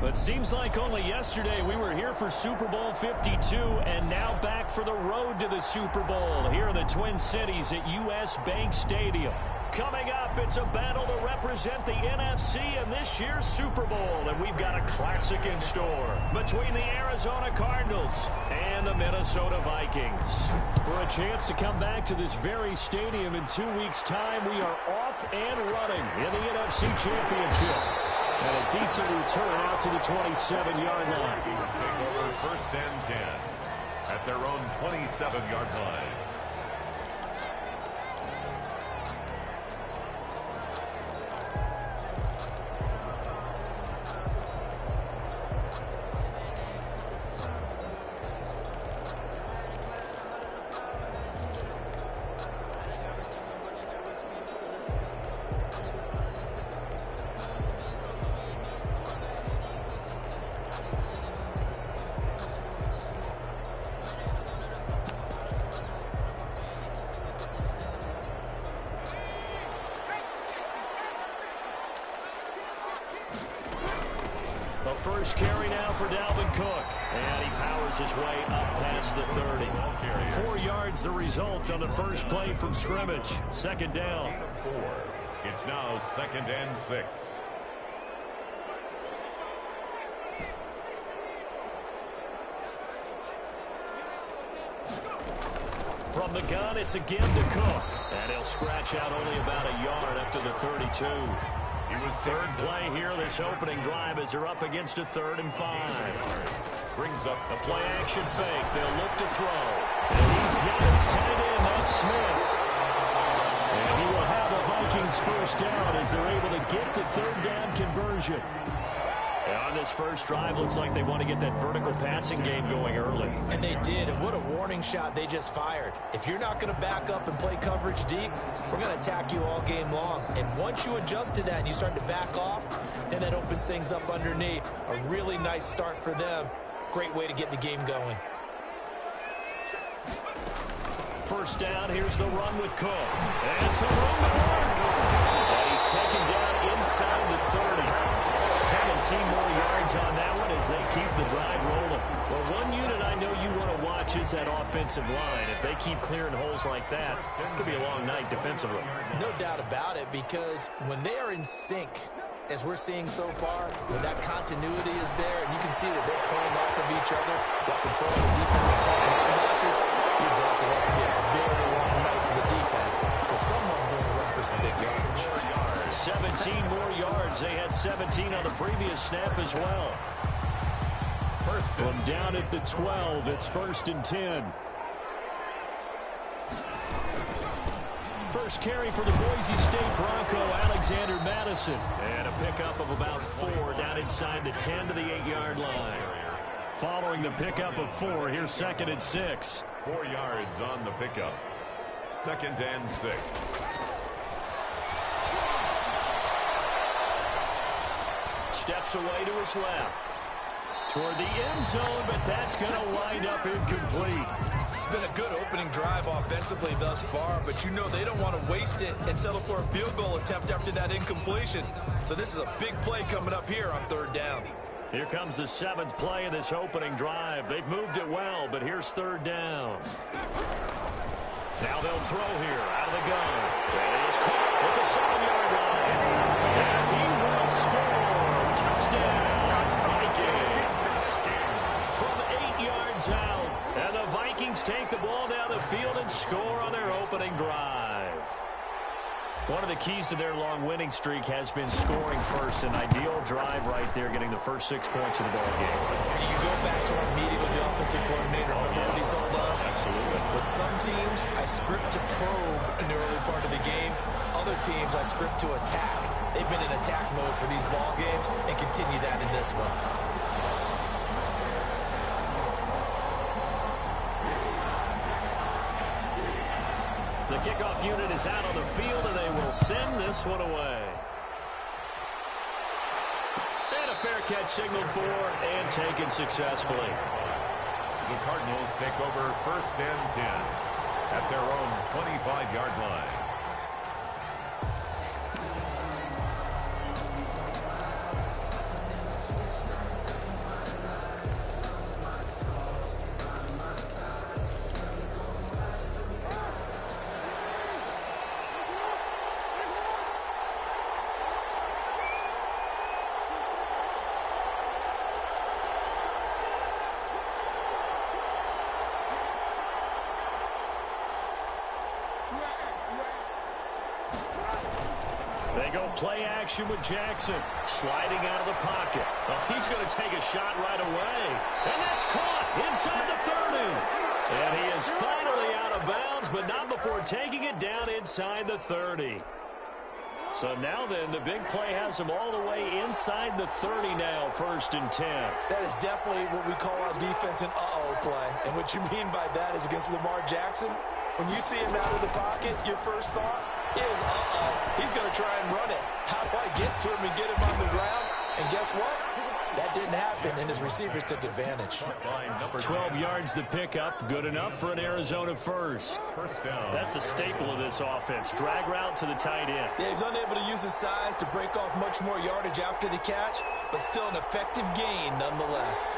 It seems like only yesterday we were here for Super Bowl 52 and now back for the road to the Super Bowl here in the Twin Cities at US Bank Stadium. Coming up, it's a battle to represent the NFC in this year's Super Bowl, and we've got a classic in store between the Arizona Cardinals and the Minnesota Vikings. For a chance to come back to this very stadium in 2 weeks' time, we are off and running in the NFC Championship. And a decent return out to the 27-yard line. Vikings take over 1st and 10 at their own 27-yard line. The first carry now for Dalvin Cook. And he powers his way up past the 30. 4 yards the result on the first play from scrimmage. Second down. 4. It's now 2nd and 6. From the gun, it's again to Cook. And he'll scratch out only about a yard up to the 32. He was third play here this opening drive as they're up against a 3rd and 5. Brings up a play-action fake. They'll look to throw. And he's got his tight end. That's Smith. And he will have the Vikings first down as they're able to get the 3rd down conversion. And on this first drive, looks like they want to get that vertical passing game going early. And they did, and what a warning shot they just fired. If you're not going to back up and play coverage deep, we're going to attack you all game long. And once you adjust to that and you start to back off, then that opens things up underneath. A really nice start for them. Great way to get the game going. First down, here's the run with Cook. And it's a run to work. And he's taken down inside the 30. 17 more yards on that one as they keep the drive rolling. Well, one unit I know you want to watch is that offensive line. If they keep clearing holes like that, it could be a long night defensively. No doubt about it, because when they are in sync, as we're seeing so far, when that continuity is there, and you can see that they're playing off of each other while controlling the defensive linebackers, exactly, that could be a very long night for the defense, because someone's going to run for some big yardage. 17 more yards. They had 17 on the previous snap as well. From down at the 12, it's 1st and 10. First carry for the Boise State Bronco, Alexander Madison. And a pickup of about 4 down inside the 10 to the 8-yard line. Following the pickup of 4, here's 2nd and 6. 4 yards on the pickup. 2nd and 6. Steps away to his left. Toward the end zone, but that's going to wind up incomplete. It's been a good opening drive offensively thus far, but you know they don't want to waste it and settle for a field goal attempt after that incompletion. So this is a big play coming up here on 3rd down. Here comes the 7th play of this opening drive. They've moved it well, but here's 3rd down. Now they'll throw here out of the gun. And it is caught at the 7-yard line. And he will score. Touchdown, Vikings. From 8 yards out. And the Vikings take the ball down the field and score on their opening drive. One of the keys to their long winning streak has been scoring first. An ideal drive right there, getting the first 6 points of the ball game. Do you go back to our meeting with the offensive coordinator? Remember what he told us? Absolutely. With some teams, I script to probe in the early part of the game. Other teams, I script to attack. They've been in attack mode for these ball games and continue that in this one. The kickoff unit is out on the field, and they will send this one away. And a fair catch signaled for and taken successfully. The Cardinals take over 1st and 10 at their own 25-yard line. They go play action with Jackson. Sliding out of the pocket. Well, he's going to take a shot right away. And that's caught inside the 30. And he is finally out of bounds, but not before taking it down inside the 30. So now then, the big play has him all the way inside the 30 now, 1st and 10. That is definitely what we call our defense an uh-oh play. And what you mean by that is against Lamar Jackson, when you see him out of the pocket, your first thought is, uh-oh, he's going to try and run it. How do I get to him and get him on the ground? And guess what? That didn't happen, and his receivers took advantage. 12 yards to pick up, good enough for an Arizona first. That's a staple of this offense. Drag route to the tight end. Yeah, he's unable to use his size to break off much more yardage after the catch, but still an effective gain nonetheless.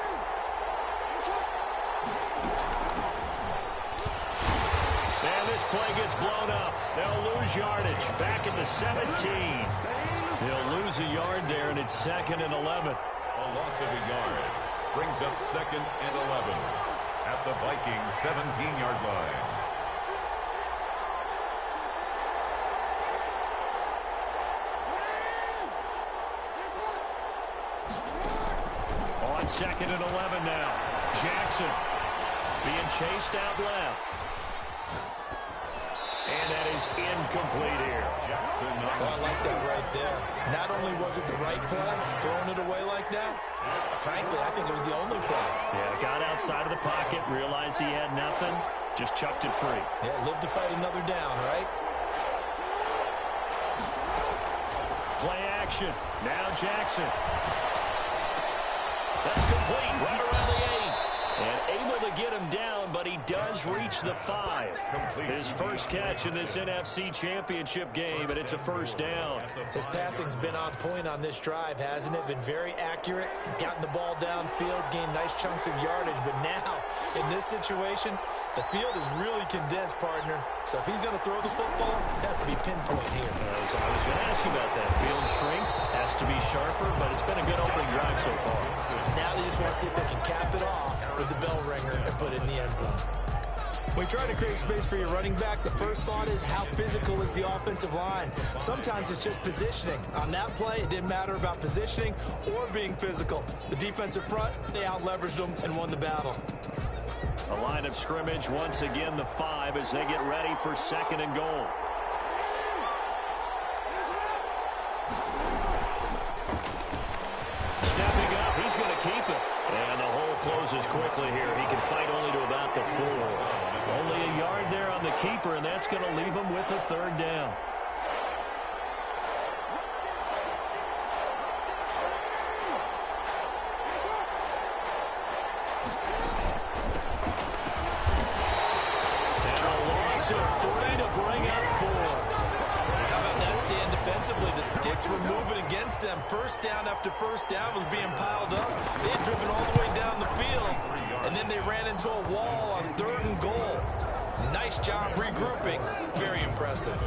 And this play gets blown up. They'll lose yardage. Back at the 17. They'll lose a yard there, and it's 2nd and 11. A loss of a yard brings up 2nd and 11 at the Vikings 17-yard line. On 2nd and 11 now. Jackson being chased out left. And that is incomplete here. Jackson. Oh, I like that right there. Not only was it the right play, throwing it away like that, frankly, I think it was the only play. Yeah, got outside of the pocket, realized he had nothing, just chucked it free. Yeah, live to fight another down, right? Play action. Now Jackson. That's complete, right around the 8. And able to get him down, but he does reach the 5. His first catch in this NFC Championship game, and it's a 1st down. His passing's been on point on this drive, hasn't it? Been very accurate, gotten the ball downfield, gained nice chunks of yardage. But now, in this situation, the field is really condensed, partner. So if he's going to throw the football, that have to be pinpoint here. So I was going to ask you about that. Field shrinks, has to be sharper, but it's been a good opening drive so far. Now they just want to see if they can cap it off with the bell ringer and put it in the end zone. When you try to create space for your running back, the first thought is how physical is the offensive line. Sometimes it's just positioning. On that play, it didn't matter about positioning or being physical. The defensive front, they out-leveraged them and won the battle. A line of scrimmage, once again the 5 as they get ready for 2nd and goal. Stepping up, he's going to keep it. And the hole closes quickly here. He can fight only to about the 4. Only a yard there on the keeper, and that's going to leave him with a 3rd down. And a loss of 3 to bring up 4. How about that stand defensively? The sticks were moving against them. First down after first down was being piled up. They had driven all the way down the field, and then they ran into a wall on 3rd and goal. Nice job regrouping. Very impressive.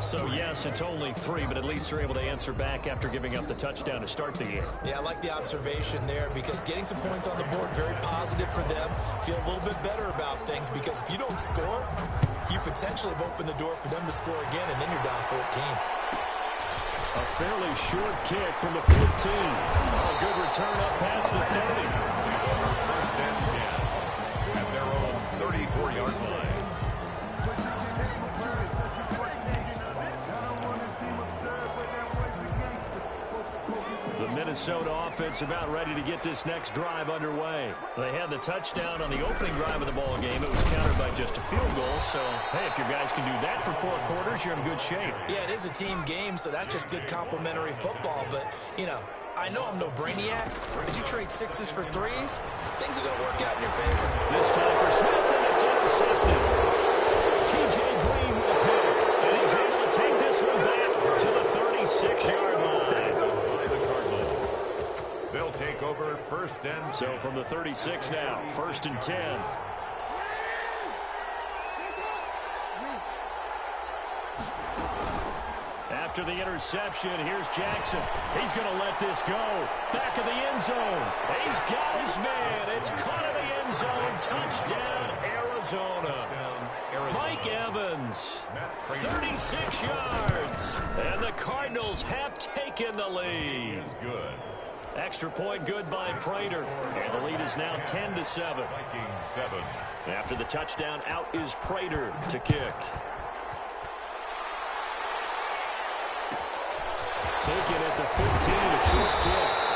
So, yes, it's only 3, but at least they're able to answer back after giving up the touchdown to start the game. Yeah, I like the observation there because getting some points on the board, very positive for them. Feel a little bit better about things because if you don't score, you potentially have opened the door for them to score again, and then you're down 14. A fairly short kick from the 14. A good return up past the 30. 1st and 10 at their own 34-yard line. The Minnesota offense about ready to get this next drive underway. They had the touchdown on the opening drive of the ball game. It was countered by just a field goal. So, hey, if your guys can do that for 4 quarters, you're in good shape. Yeah, it is a team game, so that's just good complimentary football. But, you know, I know I'm no brainiac, but you trade 6s for 3s, things are going to work out in your favor. This time for Smith, and it's intercepted. T.J. Green with a pick, and he's able to take this one back to the 36-yard line. They'll take over 1st and 10. So from the 36 now, 1st and 10. After the interception, here's Jackson. He's going to let this go. Back of the end zone. He's got his man. It's caught in the end zone. Touchdown, Arizona. Mike Evans. 36 yards. And the Cardinals have taken the lead. Is good. Extra point good by Prater. And the lead is now 10-7. Vikings 7. After the touchdown, out is Prater to kick. Taken at the 15, a short kick.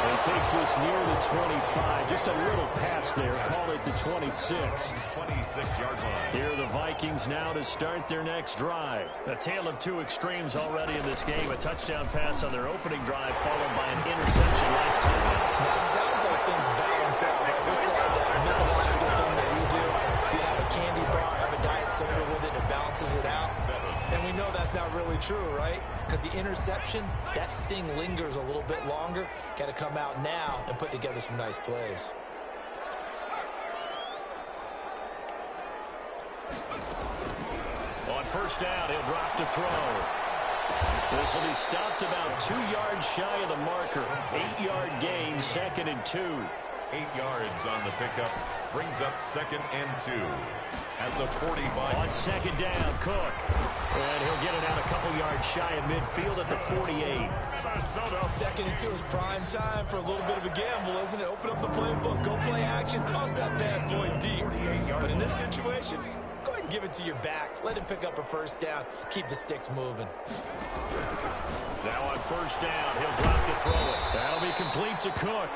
And he takes this near the 25. Just a little pass there. Call it the 26. 26-yard line. Here are the Vikings now to start their next drive. A tale of two extremes already in this game. A touchdown pass on their opening drive followed by an interception last time out. Now, it sounds like things balance out, right? What's that mythological thing that we do? If you have a candy bar, have a diet soda with it, it balances it out. And we know that's not really true, right? Because the interception, that sting lingers a little bit longer. Got to come out now and put together some nice plays. On first down, he'll drop to throw. This will be stopped about 2 yards shy of the marker. 8-yard gain, 2nd and 2. 8 yards on the pickup. Brings up 2nd and 2. At the 45. On second down, Cook. And he'll get it out a couple yards shy of midfield at the 48. 2nd and 2 is prime time for a little bit of a gamble, isn't it? Open up the playbook, go play action, toss that bad boy deep. But in this situation, go ahead and give it to your back. Let him pick up a first down. Keep the sticks moving. Now on first down, he'll drop to throw it. That'll be complete to Cook.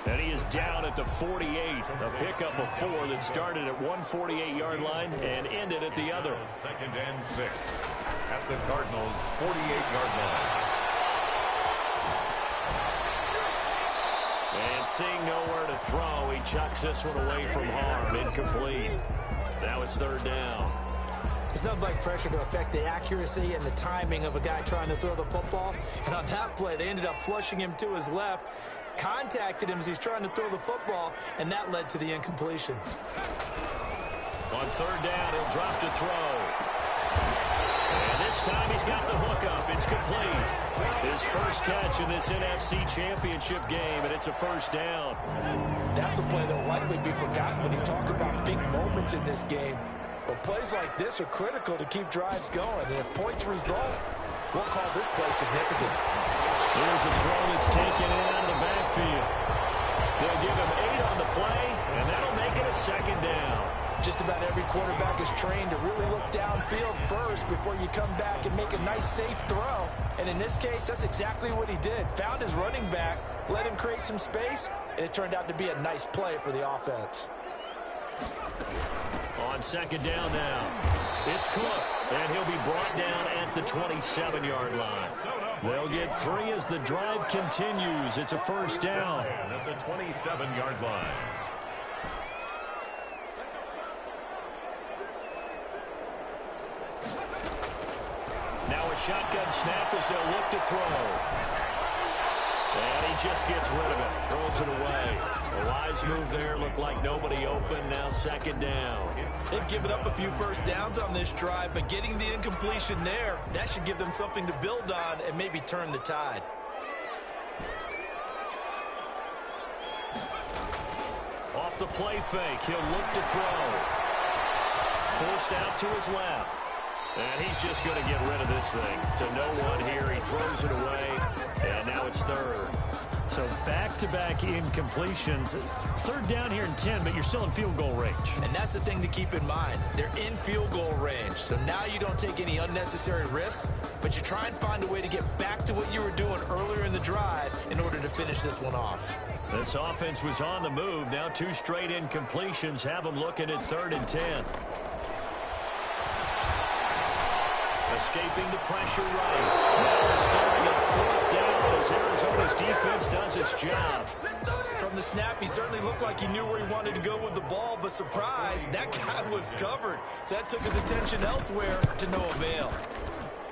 And he is down at the 48. A pickup of 4 that started at 148-yard line and ended at the other. 2nd and 6. At the Cardinals' 48-yard line. And seeing nowhere to throw, he chucks this one away from harm. Incomplete. Now it's 3rd down. It's nothing like pressure to affect the accuracy and the timing of a guy trying to throw the football. And on that play, they ended up flushing him to his left, contacted him as he's trying to throw the football, and that led to the incompletion. On 3rd down, he'll drop to throw. And this time he's got the hook up. It's complete. His first catch in this NFC Championship game, and it's a first down. That's a play that will likely be forgotten when you talk about big moments in this game. But plays like this are critical to keep drives going. And if points result, we'll call this play significant. Here's a throw that's taken in out of the backfield. They'll give him 8 on the play, and that'll make it a 2nd down. Just about every quarterback is trained to really look downfield first before you come back and make a nice, safe throw. And in this case, that's exactly what he did. Found his running back, let him create some space, and it turned out to be a nice play for the offense. On 2nd down now, it's Cook, and he'll be brought down at the 27-yard line. They'll get 3 as the drive continues. It's a first down. At the 27-yard line. Now a shotgun snap as they'll look to throw. And he just gets rid of it, throws it away. A wise move there, looked like nobody open, now 2nd down. They've given up a few first downs on this drive, but getting the incompletion there, that should give them something to build on and maybe turn the tide. Off the play fake, he'll look to throw. Forced out to his left. And he's just going to get rid of this thing. To no one here, he throws it away, and now it's 3rd. So back-to-back incompletions. 3rd down here in 10, but you're still in field goal range. And that's the thing to keep in mind. They're in field goal range. So now you don't take any unnecessary risks, but you try and find a way to get back to what you were doing earlier in the drive in order to finish this one off. This offense was on the move. Now 2 straight incompletions have them looking at 3rd and 10. Escaping the pressure right. Now they're starting at 4th down as Arizona's defense does its job. From the snap, he certainly looked like he knew where he wanted to go with the ball, but surprise, that guy was covered. So that took his attention elsewhere to no avail.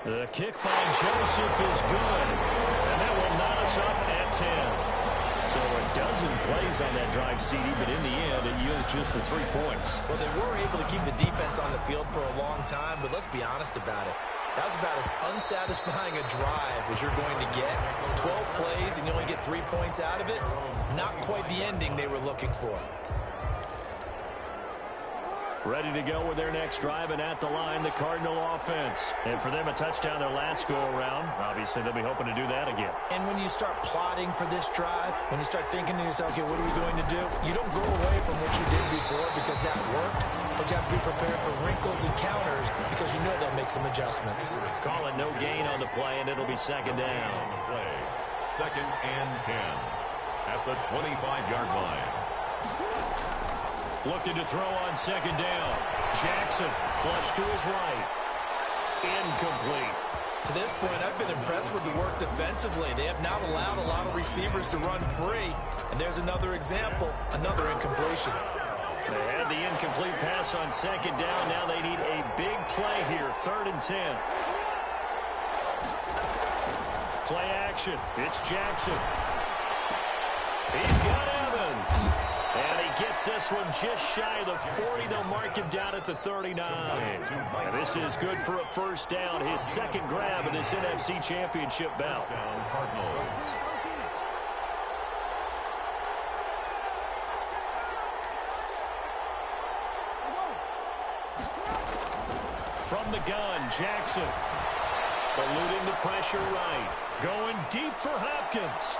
The kick by Joseph is good, and that will knot us up at 10. So a dozen plays on that drive, CD, but in the end, it yields just the 3 points. Well, they were able to keep the defense on the field for a long time, but let's be honest about it. That was about as unsatisfying a drive as you're going to get. 12 plays and you only get 3 points out of it. Not quite the ending they were looking for. Ready to go with their next drive, and at the line, the Cardinal offense. And for them, a touchdown their last go-around. Obviously, they'll be hoping to do that again. And when you start plotting for this drive, when you start thinking to yourself, okay, what are we going to do? You don't go away from what you did before because that worked, but you have to be prepared for wrinkles and counters because you know they'll make some adjustments. Call it no gain on the play, and it'll be second down. On the play, 2nd and 10 at the 25-yard line. Looking to throw on second down. Jackson, flush to his right. Incomplete. To this point, I've been impressed with the work defensively. They have not allowed a lot of receivers to run free. And there's another example, another incompletion. They had the incomplete pass on second down. Now they need a big play here, 3rd and 10. Play action. It's Jackson. He's got Evans. And he gets this one just shy of the 40. They'll mark him down at the 39. And this is good for a first down. His second grab of this NFC Championship bout. From the gun, Jackson. Eluding the pressure right. Going deep for Hopkins.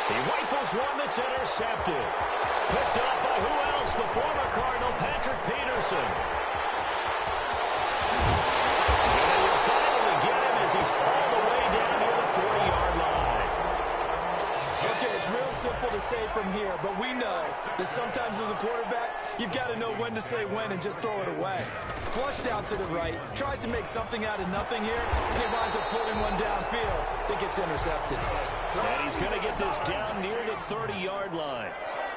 He rifles one that's intercepted. Picked up by who else? The former Cardinal, Patrick Peterson. And they will finally get him as he's all the way down near the 40-yard line. Okay, it's real simple to say from here, but we know that sometimes as a quarterback, you've got to know when to say when and just throw it away. Flushed out to the right, tries to make something out of nothing here, and he winds up floating one downfield that gets intercepted. And he's going to get this down near the 30-yard line.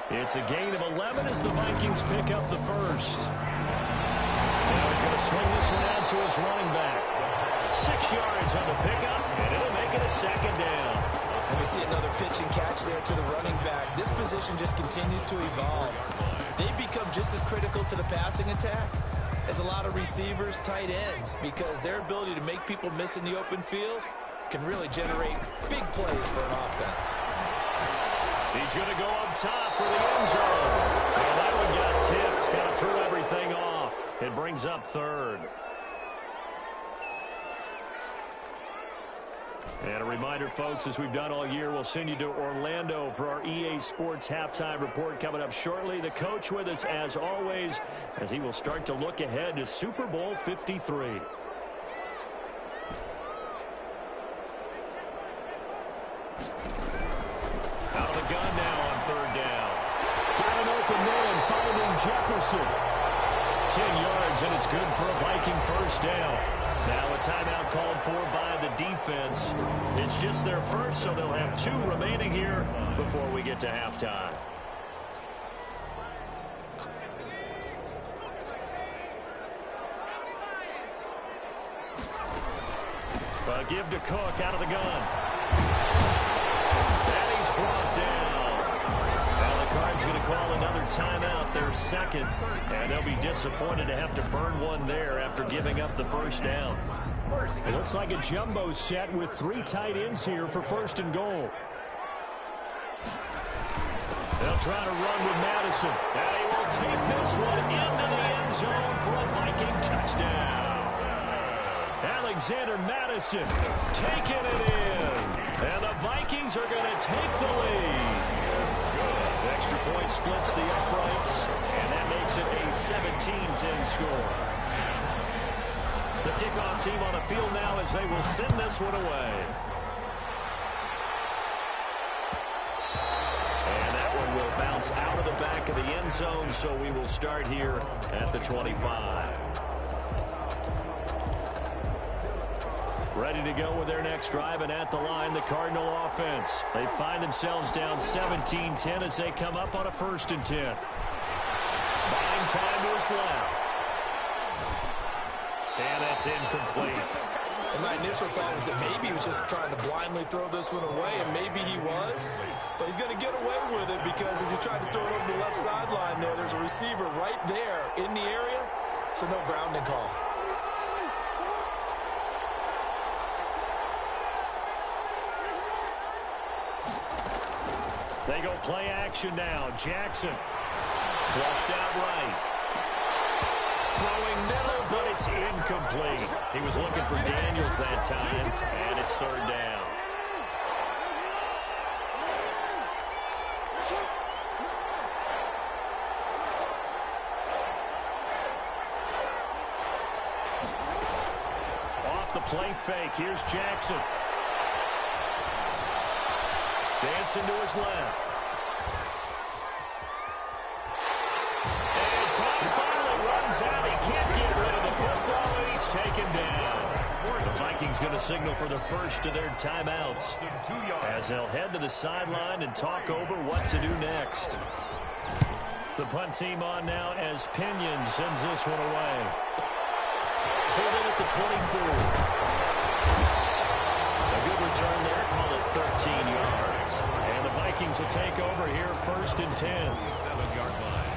It's a gain of 11 as the Vikings pick up the first. Now he's going to swing this one out to his running back. 6 yards on the pickup, and it'll make it a second down. And we see another pitch and catch there to the running back. This position just continues to evolve. They become just as critical to the passing attack as a lot of receivers, tight ends, because their ability to make people miss in the open field can really generate big plays for an offense. He's going to go up top for the end zone. Well, that one got tipped, kind of threw everything off. It brings up 3rd. And a reminder, folks, as we've done all year, we'll send you to Orlando for our EA Sports halftime report coming up shortly. The coach with us, as always, as he will start to look ahead to Super Bowl 53. Out of the gun now on 3rd down. Got an open man, finding Jefferson. 10 yards, and it's good for a Viking first down. Now a timeout called for by the defense. It's just their first, so they'll have 2 remaining here before we get to halftime. A give to Cook out of the gun. And he's brought down. Now the Cards going to call another timeout, their second, and they'll be disappointed to have to burn one there after giving up the first down. It looks like a jumbo set with 3 tight ends here for 1st and goal. They'll try to run with Madison, and he will take this one into the end zone for a Viking touchdown. Alexander Madison taking it in, and the Vikings are going to take the lead. The extra point splits the uprights, and that makes it a 17-10 score. The kickoff team on the field now as they will send this one away. And that one will bounce out of the back of the end zone, so we will start here at the 25. Ready to go with their next drive, and at the line, the Cardinal offense. They find themselves down 17-10 as they come up on a 1st and 10. Buying time was left. And that's incomplete. And my initial thought was that maybe he was just trying to blindly throw this one away, and maybe he was. But he's going to get away with it because as he tried to throw it over the left sideline there's a receiver right there in the area, so no grounding call. They go play action now. Jackson flushed out right. Throwing middle, but it's incomplete. He was looking for Daniels that time, and it's third down. Off the play fake, here's Jackson. Dancing to his left. And time finally runs out. He can't get rid of the football, and he's taken down. The Vikings going to signal for the first of their timeouts as they'll head to the sideline and talk over what to do next. The punt team on now as Pinion sends this one away. Pulled in at the 24. A good return there. Call it 13 yards. And the Vikings will take over here first and 10. 7-yard line.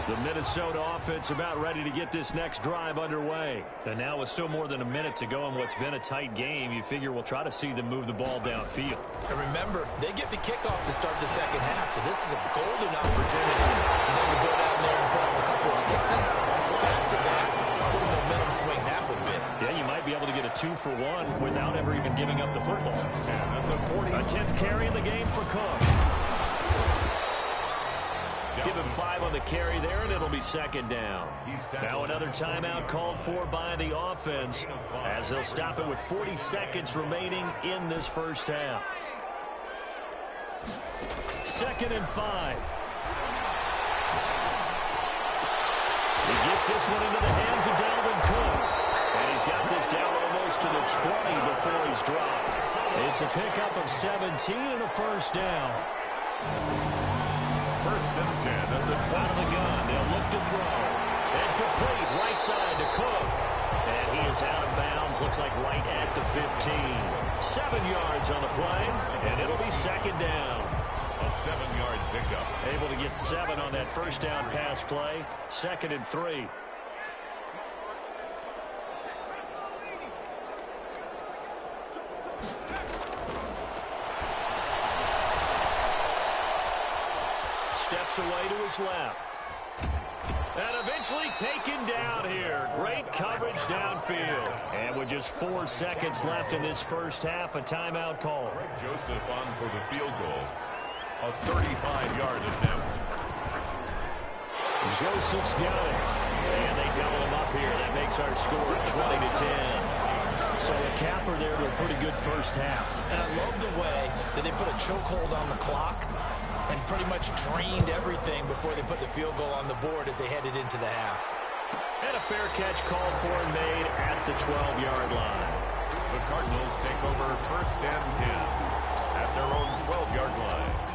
The Minnesota offense about ready to get this next drive underway. And now with still more than a minute to go in what's been a tight game, you figure we'll try to see them move the ball downfield. And remember, they get the kickoff to start the second half, so this is a golden opportunity for them to go down there and put up a couple of sixes back-to-back. What a momentum swing that would be. Yeah, you might be able to get a 2-for-1 without ever even giving up the football. A 10th carry in the game for Cook. Give him 5 on the carry there, and it'll be second down. Now another timeout called for by the offense as they'll stop it with 40 seconds remaining in this first half. 2nd and 5. He gets this one into the hands of Dalvin Cook. And he's got this down almost to the 20 before he's dropped. It's a pickup of 17 and a first down. 1st and 10 at the 20. Out of the gun, they'll look to throw. And complete, right side to Cook. And he is out of bounds, looks like right at the 15. 7 yards on the play, and it'll be second down. A 7-yard pickup. Able to get 7 on that first down pass play. 2nd and 3. Steps away to his left. And eventually taken down here. Great coverage downfield. And with just 4 seconds left in this first half, a timeout call. Joseph on for the field goal. A 35-yard attempt. Joseph's got it. And they double him up here. That makes our score 20-10. So a capper there to a pretty good first half. And I love the way that they put a chokehold on the clock and pretty much drained everything before they put the field goal on the board as they headed into the half. And a fair catch called for and made at the 12-yard line. The Cardinals take over 1st and 10 at their own 12-yard line.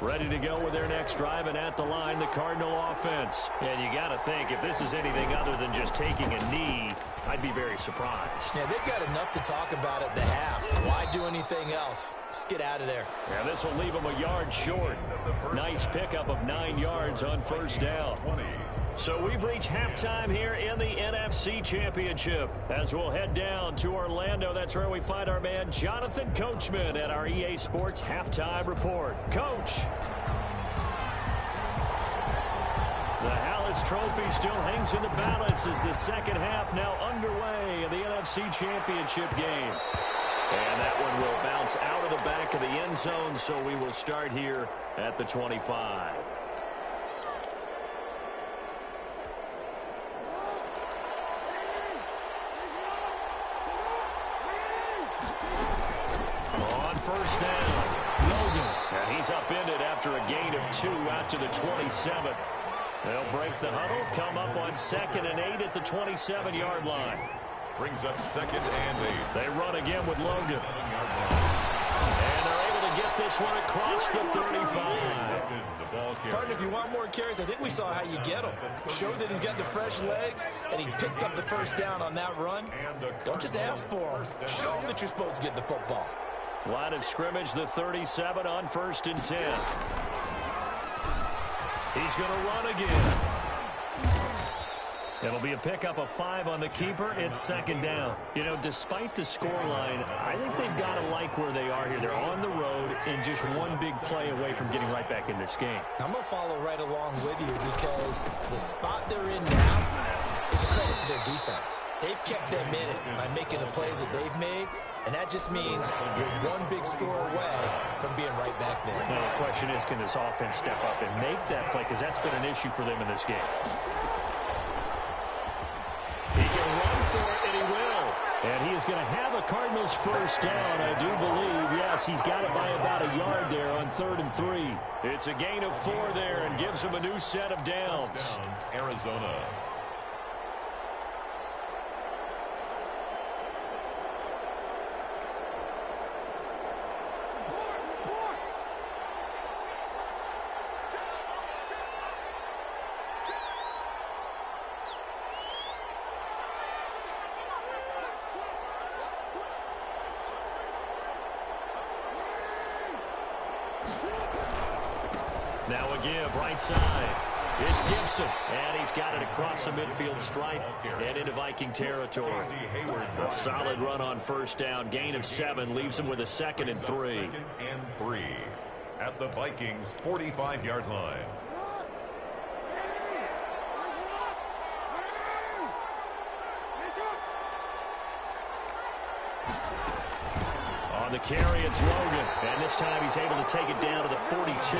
Ready to go with their next drive, and at the line, the Cardinal offense. And you got to think, if this is anything other than just taking a knee, I'd be very surprised. Yeah, they've got enough to talk about at the half. Why do anything else? Just get out of there. Yeah, this will leave them a yard short. Nice pickup of 9 yards on first down. So we've reached halftime here in the NFC Championship. As we'll head down to Orlando, that's where we find our man Jonathan Coachman at our EA Sports Halftime Report. Coach. The Hallis Trophy still hangs in the balance as the second half now underway in the NFC Championship game. And that one will bounce out of the back of the end zone, so we will start here at the 25. On first down, Logan. And he's upended after a gain of 2 out to the 27. They'll break the huddle, come up on 2nd and 8 at the 27-yard line. Brings up 2nd and 8. They run again with Logan. And they're able to get get this one across the 35. Partner, if you want more carries, I think we saw how you get them. Show that he's got the fresh legs, and he picked up the first down on that run. Don't just ask for them. Show them that you're supposed to get the football. Line of scrimmage, the 37 on 1st and 10. He's going to run again. It'll be a pickup of 5 on the keeper. It's 2nd down. You know, despite the scoreline, I think they've got to like where they are here. They're on the road and just one big play away from getting right back in this game. I'm going to follow right along with you because the spot they're in now is a credit to their defense. They've kept them in it by making the plays that they've made, and that just means you're one big score away from being right back there. Now, the question is, can this offense step up and make that play? Because that's been an issue for them in this game. He can run for it, and he will. And he is going to have a Cardinals first down, I do believe. Yes, he's got it by about a yard there on 3rd and 3. It's a gain of 4 there and gives him a new set of downs. Arizona. Now a give, right side. It's Gibson, and he's got it across the midfield stripe and into Viking territory. A solid run on first down, gain of 7, leaves him with a 2nd and 3. 2nd and 3 at the Vikings' 45-yard line. On the carry, it's Logan, and this time he's able to take it down to the 42.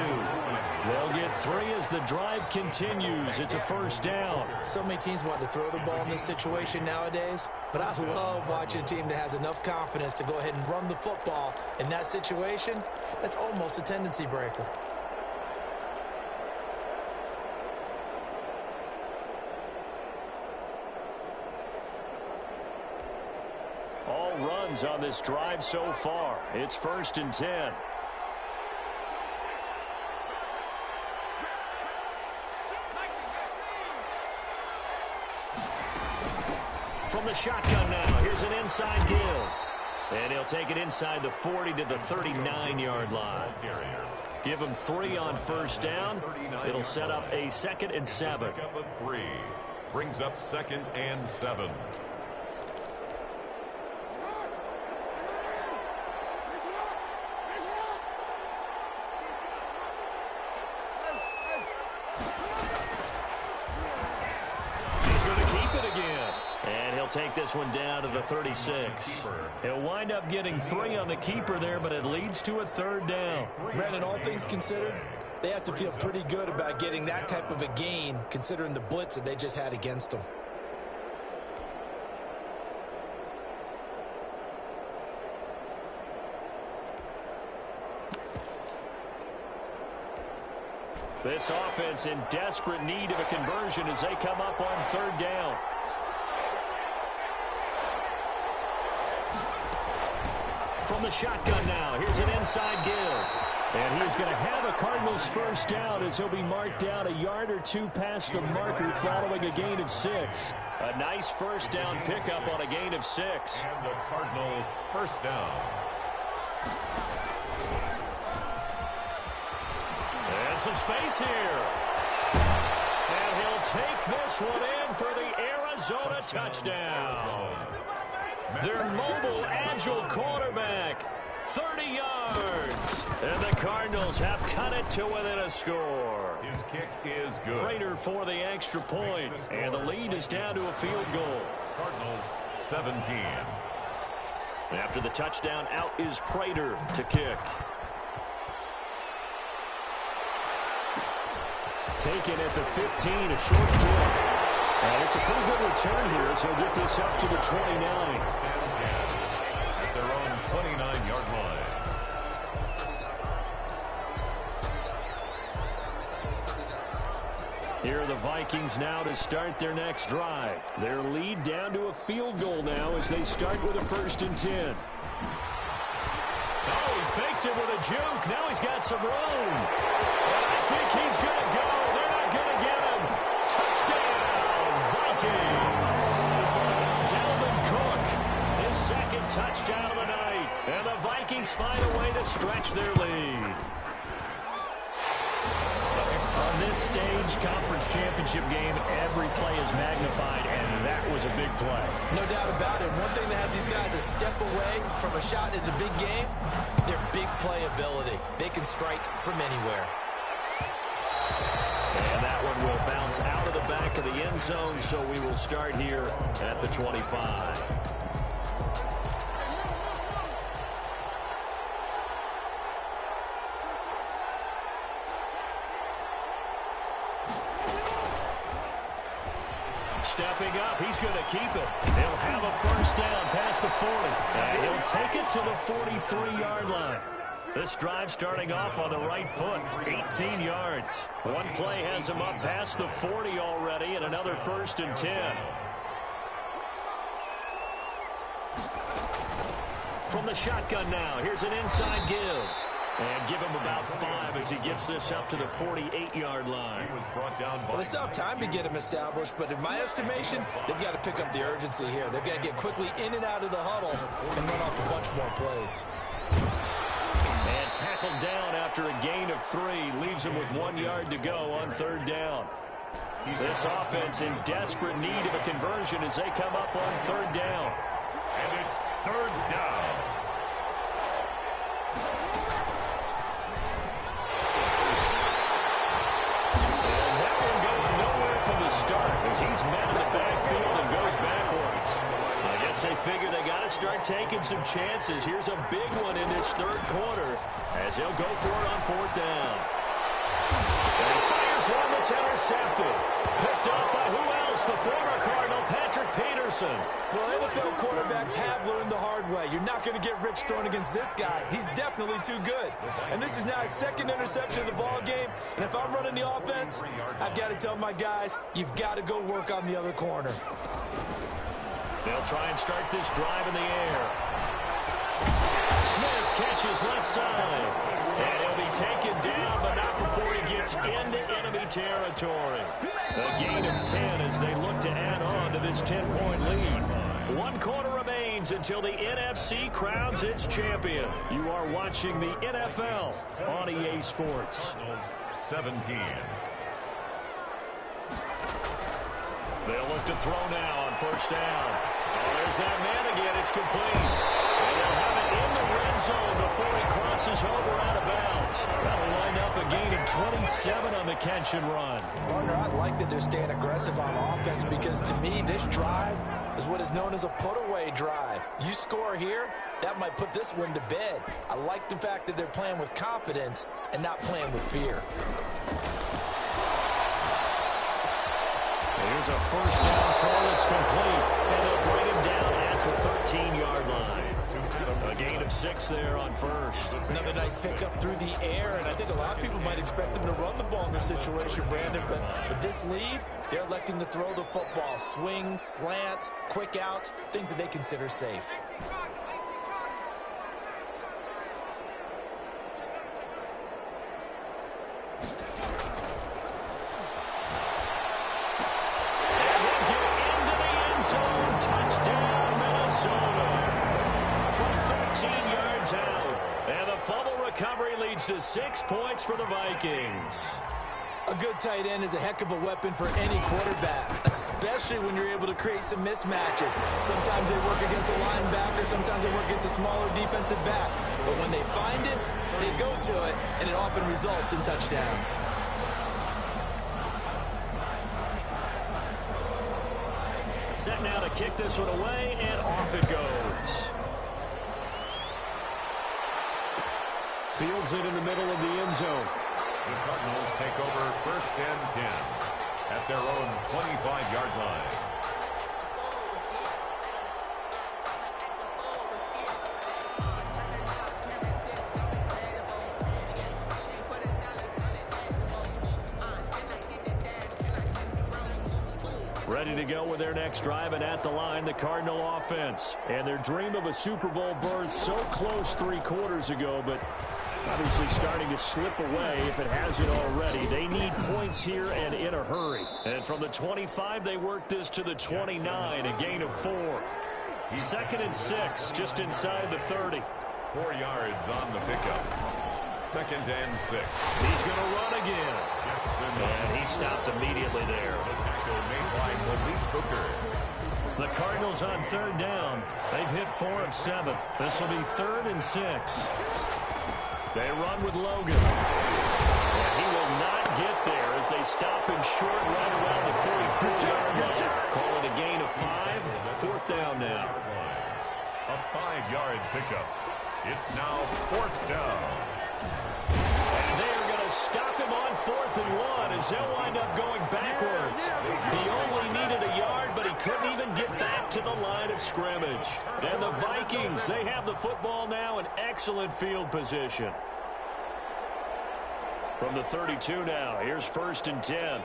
They'll get 3 as the drive continues. It's a first down. So many teams want to throw the ball in this situation nowadays, but I love watching a team that has enough confidence to go ahead and run the football. In that situation, that's almost a tendency breaker. All runs on this drive so far. It's 1st and 10. From the shotgun now, here's an inside give. And he'll take it inside the 40 to the 39-yard line. Give him 3 on first down. It'll set up a 2nd and 7. Pickup of 3 brings up 2nd and 7. Take this one down to the 36. He'll wind up getting 3 on the keeper there, but it leads to a 3rd down. Brandon, all things considered, they have to feel pretty good about getting that type of a gain, considering the blitz that they just had against them. This offense in desperate need of a conversion as they come up on 3rd down. From the shotgun now, here's an inside give. And he's going to have a Cardinals first down as he'll be marked down a yard or 2 past the marker following a gain of 6. A nice first down pickup on a gain of 6. And the Cardinals first down. And some space here. And he'll take this one in for the Arizona touchdown. Their mobile, agile quarterback, 30 yards. And the Cardinals have cut it to within a score. His kick is good. Prater for the extra point, and the lead is down to a field goal. Cardinals 17. After the touchdown, out is Prater to kick. Taken at the 15, a short kick. And it's a pretty good return here as he'll get this up to the 29. At their own 29-yard line. Here are the Vikings now to start their next drive. Their lead down to a field goal now as they start with a 1st and 10. Oh, he faked it with a juke. Now he's got some room. And I think he's going to go. They're not going to get him. Touchdown, Vikings. Dalvin Cook, his second touchdown of the night. And the Vikings find a way to stretch their lead. On this stage, conference championship game, every play is magnified, and that was a big play. No doubt about it. One thing that has these guys a step away from a shot in the big game, their big play ability. They can strike from anywhere. And that one will bounce out of the back of the end zone, so we will start here at the 25. Stepping up, he's going to keep it. He'll have a first down past the 40. And he'll take it to the 43-yard line. This drive starting off on the right foot, 18 yards. One play has him up past the 40 already, and another 1st and 10. From the shotgun now, here's an inside give. And give him about 5 as he gets this up to the 48-yard line. Well, they still have time to get him established, but in my estimation, they've got to pick up the urgency here. They've got to get quickly in and out of the huddle and run off a bunch more plays. And tackled down after a gain of 3. Leaves him with 1 yard to go on 3rd down. This offense in desperate need of a conversion as they come up on 3rd down. And it's 3rd down. As he's met in the backfield and goes backwards. I guess they figure they got to start taking some chances. Here's a big one in this 3rd quarter as he'll go for it on 4th down. And he fires one that's intercepted. Picked up by who else? The former Cardinal, Patrick Peterson. Well, NFL quarterbacks have learned the hard way. You're not going to get rich throwing against this guy. He's definitely too good. And this is now his 2nd interception of the ball game. And if I'm running the offense, I've got to tell my guys, you've got to go work on the other corner. They'll try and start this drive in the air. Smith catches left side. And he'll be taken down, but not before he gets into enemy territory. A gain of 10 as they look to add on to this 10-point lead. 1 quarter remains until the NFC crowns its champion. You are watching the NFL on EA Sports. 17. They'll look to throw now on 1st down. Oh, there's that man again. It's complete. And they'll have it in the red zone before he crosses over out of bounds. That'll line up a gain of 27 on the catch and run. Partner, I like that they're staying aggressive on offense because to me, this drive is what is known as a put-away drive. You score here, that might put this one to bed. I like the fact that they're playing with confidence and not playing with fear. Here's a 1st down throw that's complete, and they'll bring him down at the 13-yard line. A gain of 6 there on 1st. Another nice pickup through the air, and I think a lot of people might expect them to run the ball in this situation, Brandon, but with this lead, they're electing to throw the football. Swings, slants, quick outs, things that they consider safe. Touchdown, Minnesota. From 13 yards out. And the fumble recovery leads to 6 points for the Vikings. A good tight end is a heck of a weapon for any quarterback, especially when you're able to create some mismatches. Sometimes they work against a linebacker, sometimes they work against a smaller defensive back. But when they find it, they go to it, and it often results in touchdowns. Set now to kick this one away, and off it goes. Fields it in the middle of the end zone. The Cardinals take over 1st and 10 at their own 25-yard line. Ready to go with their next drive, and at the line, the Cardinal offense. And their dream of a Super Bowl berth so close 3 quarters ago, but obviously starting to slip away if it hasn't already. They need points here and in a hurry. And from the 25, they work this to the 29, a gain of 4. 2nd and 6, just inside the 30. 4 yards on the pickup. 2nd and 6. He's going to run again. Jackson. And he stopped immediately there. The tackle made by Malik Hooker. The Cardinals on 3rd down. They've hit 4 of 7. This will be 3rd and 6. They run with Logan. And he will not get there as they stop him short right around the 44-yard line. Call it a gain of 5. 4th down now. A 5-yard pickup. It's now 4th down. And they are going to stop him on 4th and 1 as they'll wind up going backwards. He only needed a yard, but he couldn't even get back to the line of scrimmage. And the Vikings, they have the football now in excellent field position. From the 32 now, here's 1st and 10.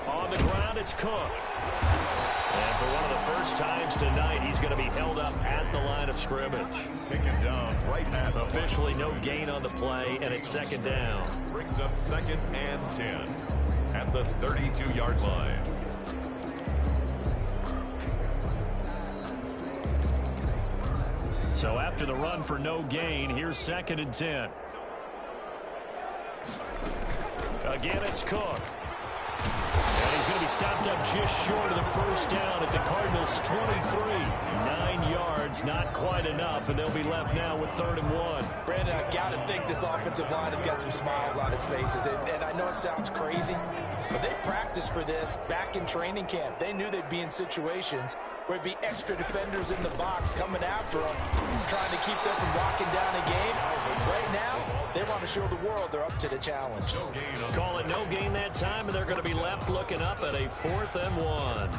On the ground, it's Cook. And for one of the first times tonight, he's going to be held up at the line of scrimmage. Taken down right at Officially no gain on the play, and it's 2nd down. Brings up 2nd and 10 at the 32-yard line. So after the run for no gain, here's 2nd and 10. Again, it's Cook. And he's going to be stopped up just short of the 1st down at the Cardinals' 23. 9 yards, not quite enough, and they'll be left now with 3rd and 1. Brandon, I've got to think this offensive line has got some smiles on its faces. And I know it sounds crazy, but they practiced for this back in training camp. They knew they'd be in situations where it'd be extra defenders in the box coming after them, trying to keep them from locking down a game. Right now, they want to show the world they're up to the challenge. Call it no gain that time, and they're going to be left looking up at a 4th and 1.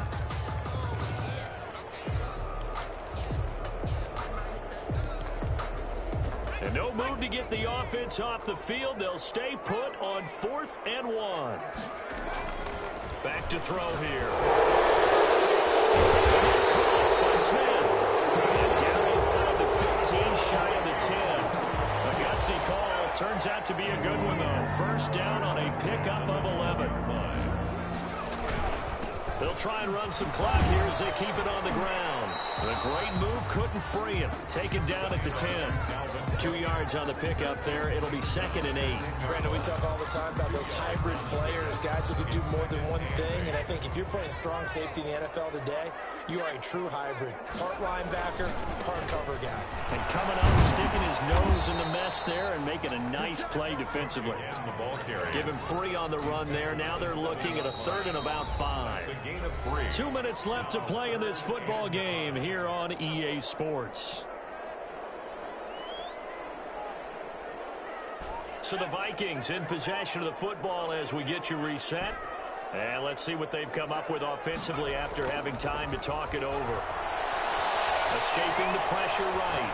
And no move to get the offense off the field. They'll stay put on 4th and 1. Back to throw here. It's caught by Smith. And down inside the 15, shy of the 10. A gutsy call. Turns out to be a good one, though. 1st down on a pickup of 11. They'll try and run some clock here as they keep it on the ground. The great move couldn't free him. Taken down at the 10. 2 yards on the pickup there. It'll be 2nd and 8. Brandon, we talk all the time about those hybrid players, guys who can do more than one thing. And I think if you're playing strong safety in the NFL today, you are a true hybrid. Part linebacker, part cover guy. And coming up, sticking his nose in the mess there and making a nice play defensively. Give him 3 on the run there. Now they're looking at a 3rd and about 5. 2 minutes left to play in this football game here on EA Sports. So the Vikings in possession of the football as we get you reset. And let's see what they've come up with offensively after having time to talk it over. Escaping the pressure right.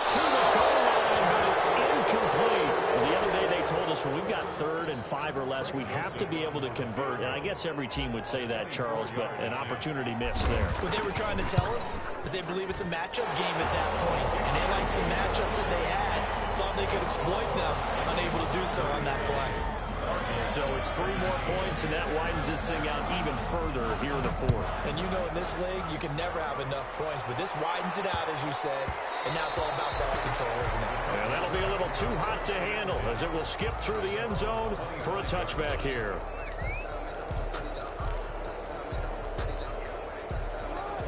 To the goal line, but it's incomplete. The other day they told us when we've got 3rd and 5 or less, we have to be able to convert. And I guess every team would say that, Charles, but an opportunity missed there. What they were trying to tell us is they believe it's a matchup game at that point. And they liked some matchups that they had. Thought they could exploit them. Unable to do so on that play. So it's 3 more points, and that widens this thing out even further here in the 4th. And you know in this league, you can never have enough points. But this widens it out, as you said. And now it's all about ball control, isn't it? And that'll be a little too hot to handle as it will skip through the end zone for a touchback here.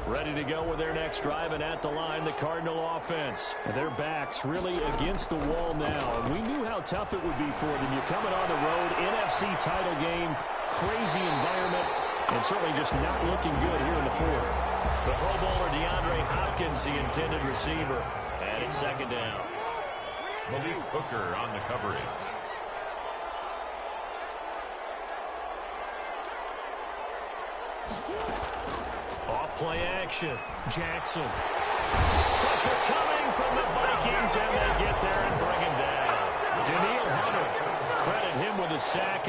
Ready to go with their next drive, and at the line, the Cardinal offense. And their backs really against the wall now. And we knew how tough it would be for them. You're coming on the road, NFC title game, crazy environment, and certainly just not looking good here in the 4th. The Pro Bowler DeAndre Hopkins, the intended receiver, and it's 2nd down. Malik Hooker on the coverage. Off play action. Jackson. Pressure coming from the Vikings, and they get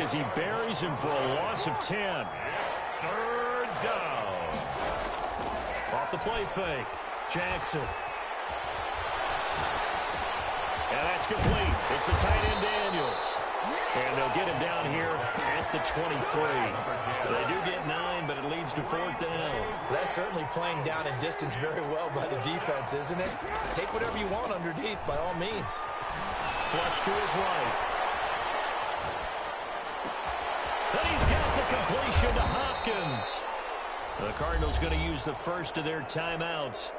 as he buries him for a loss of 10. It's third down. Off the play fake. Jackson. And that's complete. It's the tight end Daniels. And they'll get him down here at the 23. They do get 9, but it leads to 4th down. That's certainly playing down and distance very well by the defense, isn't it? Take whatever you want underneath, by all means. Flush to his right. And he's got the completion to Hopkins. The Cardinals going to use the first of their timeouts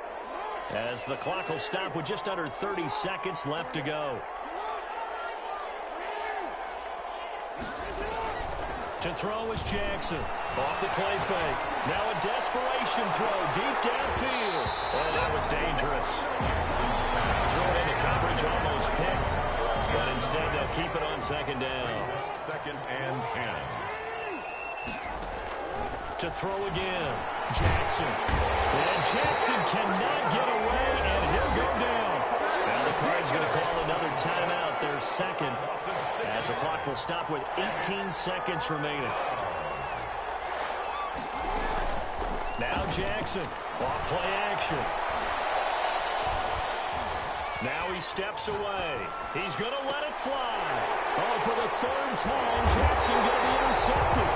as the clock will stop with just under 30 seconds left to go. To throw is Jackson. Off the play fake. Now a desperation throw deep downfield. Oh, that was dangerous. Thrown into coverage, almost picked. But instead, they'll keep it on 2nd down. 2nd and 10. To throw again. Jackson. And Jackson cannot get away, and he'll go down. Now the Cards going to call another timeout, their 2nd, as the clock will stop with 18 seconds remaining. Now Jackson. Off play action. Now he steps away. He's going to let it fly. Oh, for the 3rd time, Jackson going to be intercepted.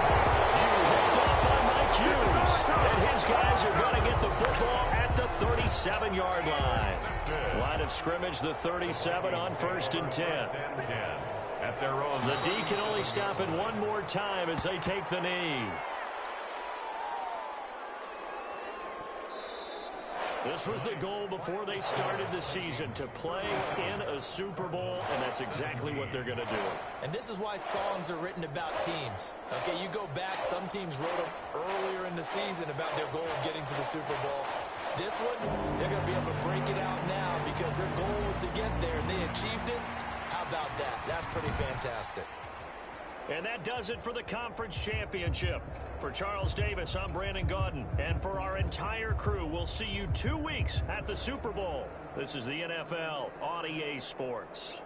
Picked off by Mike Hughes. And his guys are going to get the football at the 37-yard line. Line of scrimmage, the 37 on 1st and 10. At their own. The D can only stop it one more time as they take the knee. This was the goal before they started the season, to play in a Super Bowl, and that's exactly what they're going to do. And this is why songs are written about teams. Okay, you go back, some teams wrote them earlier in the season about their goal of getting to the Super Bowl. This one, they're going to be able to break it out now because their goal was to get there, and they achieved it. How about that? That's pretty fantastic. And that does it for the conference championship. For Charles Davis, I'm Brandon Gaudin. And for our entire crew, we'll see you 2 weeks at the Super Bowl. This is the NFL on EA Sports.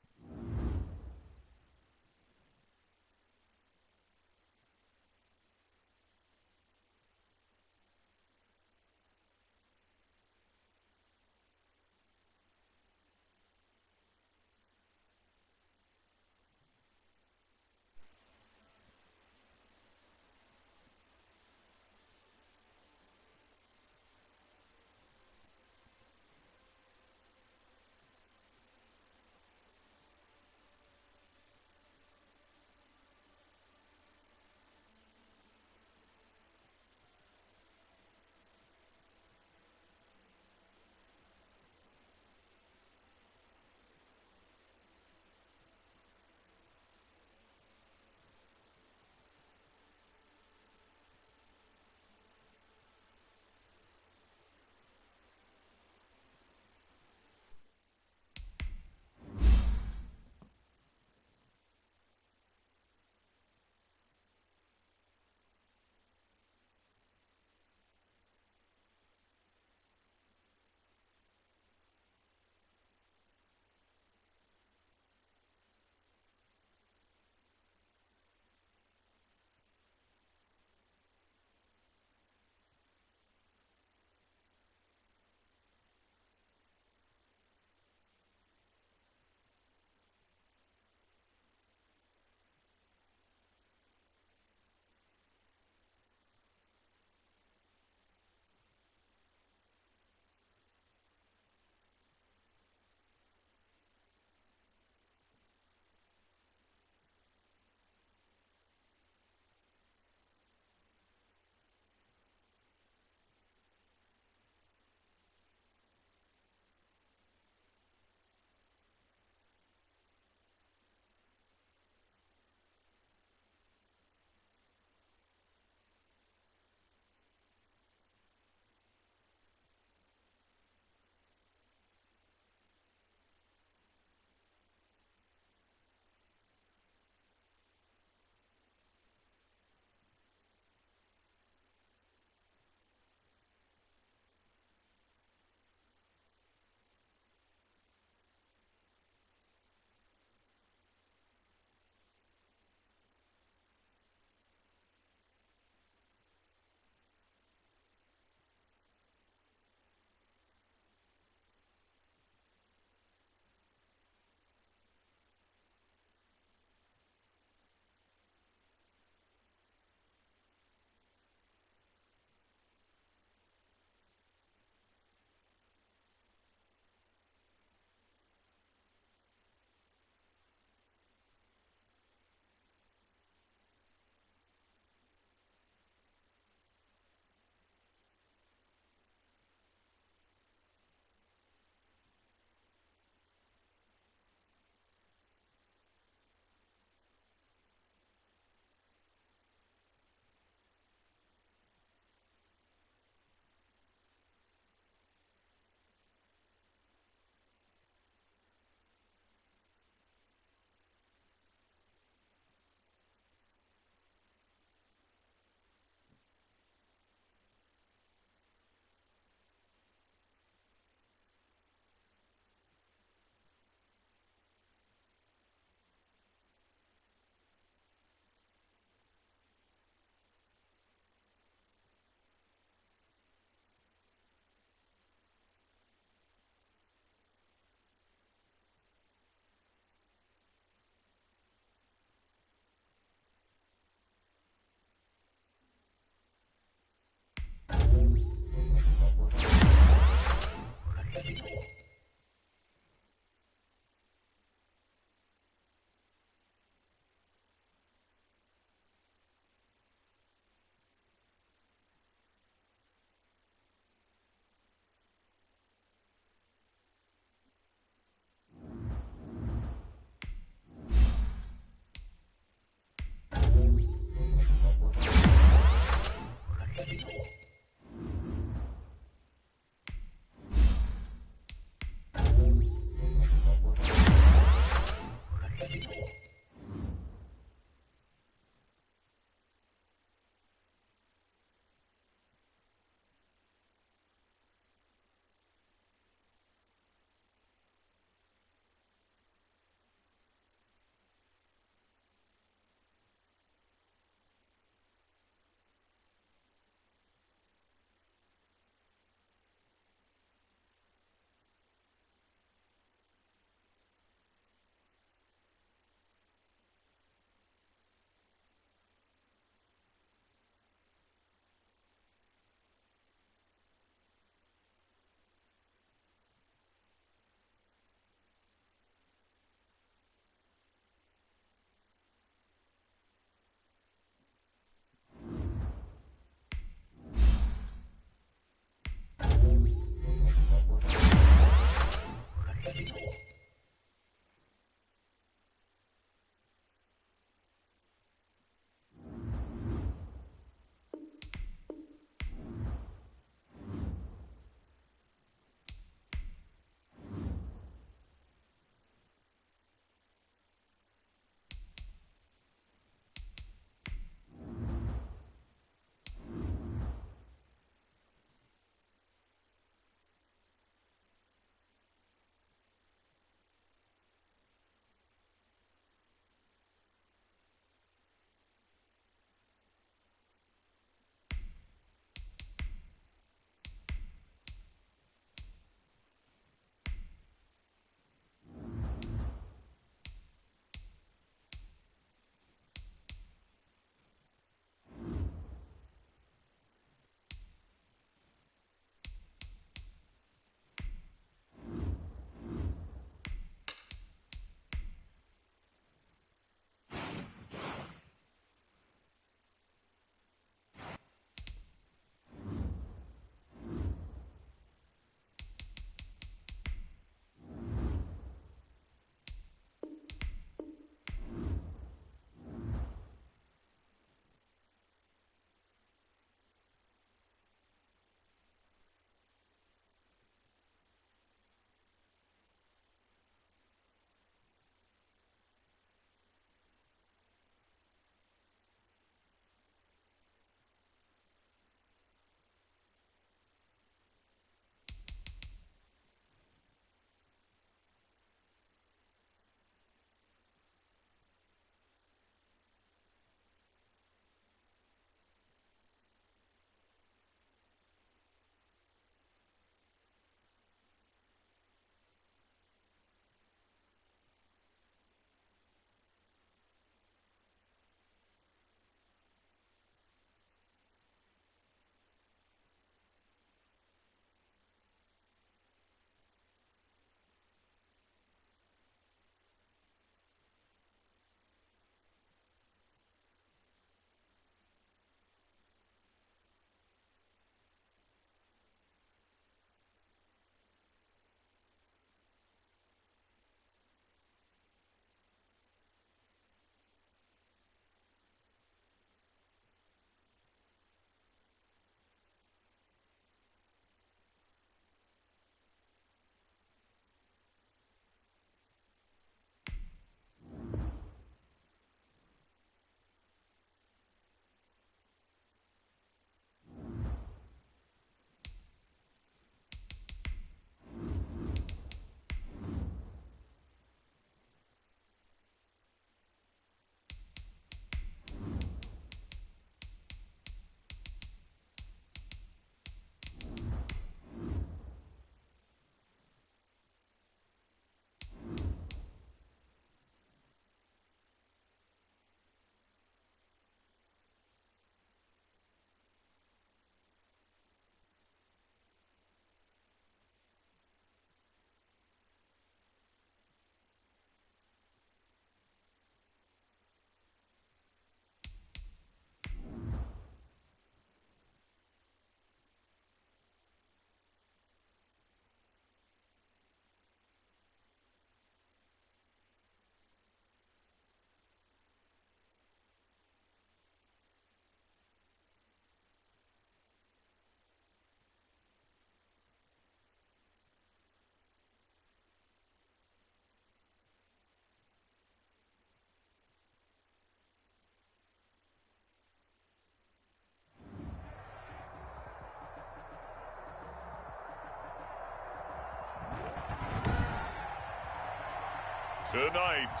Tonight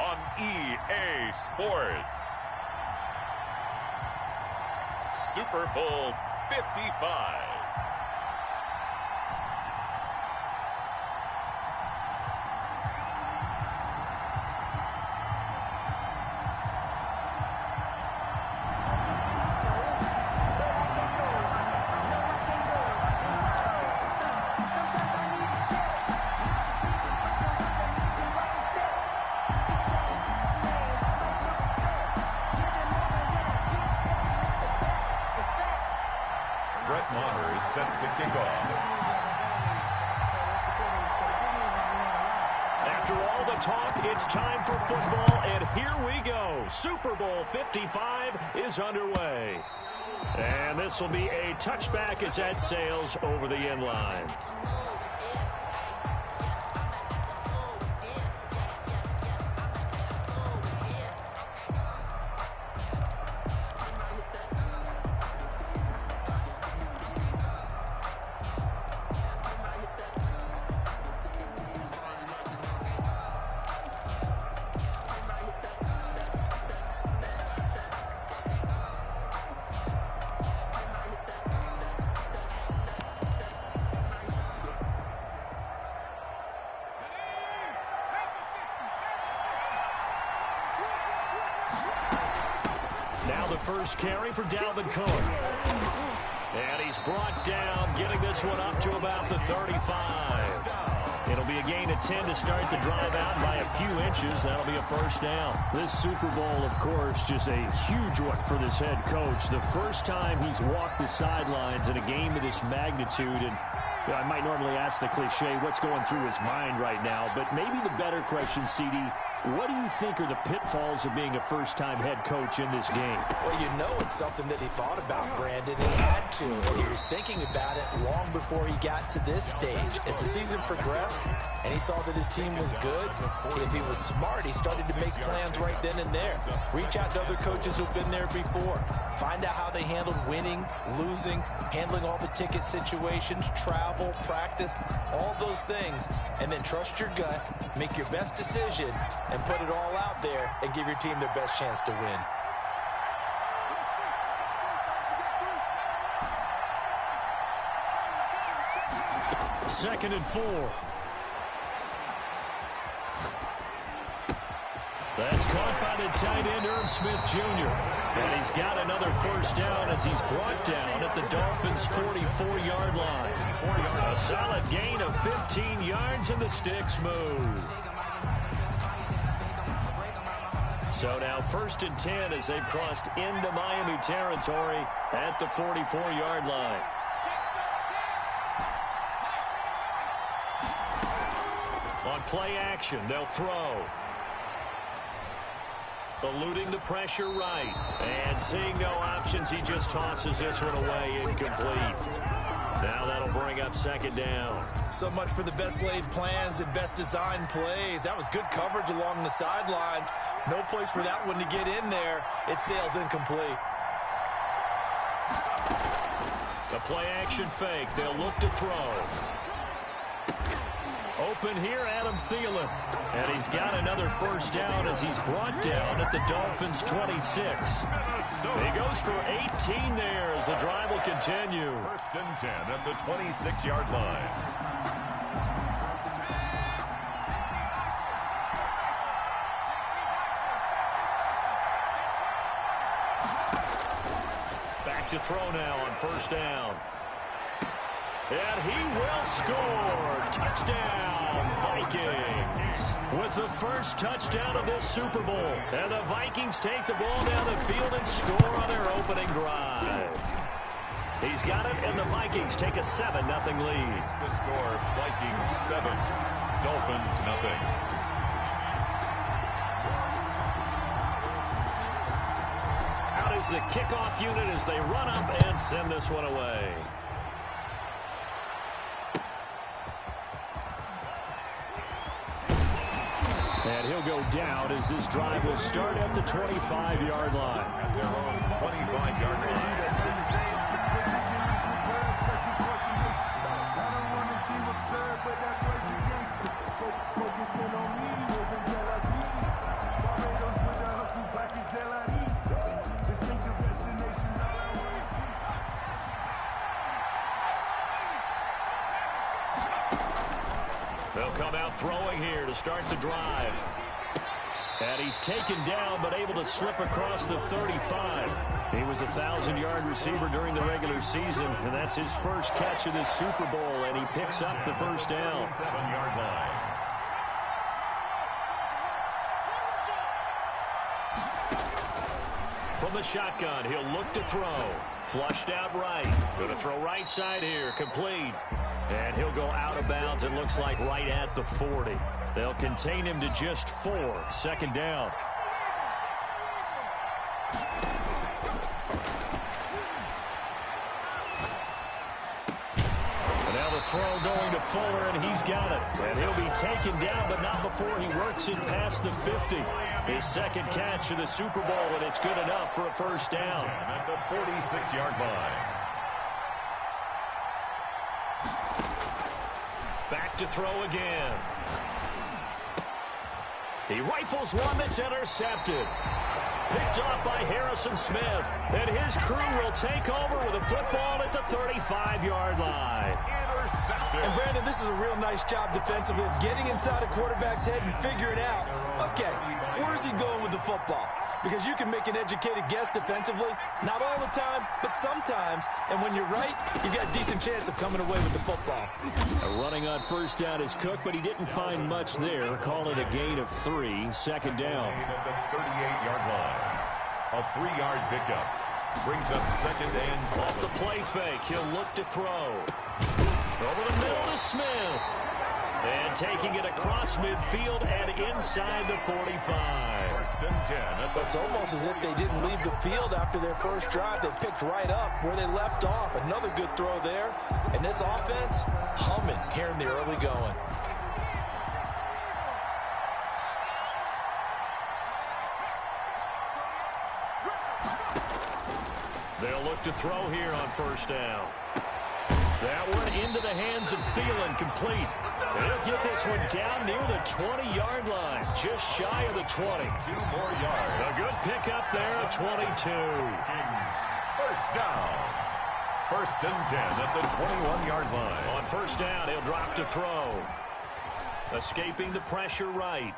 on EA Sports, Super Bowl 55. Brett Maher is set to kick off. After all the talk, it's time for football, and here we go. Super Bowl 55 is underway. And this will be a touchback as that sails over the end line. Now the first carry for Dalvin Cook. And he's brought down, getting this one up to about the 35. It'll be a gain of 10 to start the drive out by a few inches. That'll be a first down. This Super Bowl, of course, just a huge one for this head coach. The first time he's walked the sidelines in a game of this magnitude. And I might normally ask the cliche, what's going through his mind right now? But maybe the better question, CD, what do you think are the pitfalls of being a first-time head coach in this game? Well, you know it's something that he thought about, Brandon. He had to. He was thinking about it long before he got to this stage. As the season progressed and he saw that his team was good, if he was smart, he started to make plans right then and there. Reach out to other coaches who've been there before. Find out how they handled winning, losing, handling all the ticket situations, travel, practice, all those things. And then trust your gut, make your best decision, and put it all out there and give your team their best chance to win. Second and 4. That's caught by the tight end, Irv Smith Jr. And he's got another first down as he's brought down at the Dolphins' 44-yard line. A solid gain of 15 yards, and the sticks move. So now first and 10 as they've crossed into Miami territory at the 44-yard line. On play action, they'll throw. Eluding the pressure right. And seeing no options, he just tosses this one away, incomplete. Now that'll bring up second down. So much for the best laid plans and best designed plays. That was good coverage along the sidelines. No place for that one to get in there. It sails incomplete. The play action fake. They'll look to throw. Open here, Adam Thielen. And he's got another first down as he's brought down at the Dolphins' 26. He goes for 18 there as the drive will continue. First and 10 at the 26-yard line. Back to throw now on first down. And he will score. Touchdown, Vikings. With the first touchdown of this Super Bowl. And the Vikings take the ball down the field and score on their opening drive. He's got it, and the Vikings take a 7-0 lead. The score, Vikings 7, Dolphins 0. Out is the kickoff unit as they run up and send this one away. And he'll go down as this drive will start at the 25-yard line. At their own 25-yard line. They'll come out throwing here to start the drive. And he's taken down but able to slip across the 35. He was a 1,000-yard receiver during the regular season, and that's his first catch of this Super Bowl, and he picks up the first down. 7-yard line. From the shotgun, he'll look to throw. Flushed out right. Going to throw right side here. Complete. And he'll go out of bounds, it looks like, right at the 40. They'll contain him to just 4. Second down. And now the throw going to Fuller, and he's got it. And he'll be taken down, but not before he works it past the 50. His second catch of the Super Bowl, and it's good enough for a first down. At the 46-yard line. Back to throw again. He rifles one that's intercepted. Picked off by Harrison Smith. And his crew will take over with a football at the 35-yard line. And, Brandon, this is a real nice job defensively of getting inside a quarterback's head and figuring out, okay, where's he going with the football? Because you can make an educated guess defensively, not all the time, but sometimes. And when you're right, you've got a decent chance of coming away with the football. Running on first down is Cook, but he didn't find much there. Call it a gain of 3. Second down. At the 38-yard line. A 3-yard pickup. Brings up second and 7. Off the play fake, he'll look to throw. Over the middle to Smith. And taking it across midfield and inside the 45. First and 10. It's almost as if they didn't leave the field after their first drive. They picked right up where they left off. Another good throw there. And this offense, humming here in the early going. They'll look to throw here on first down. That one into the hands of Thielen, complete. They'll get this one down near the 20-yard line, just shy of the 20. 2 more yards. A good pickup there at 22. Kings, first down. First and 10 at the 21-yard line. On first down, he'll drop to throw. Escaping the pressure right.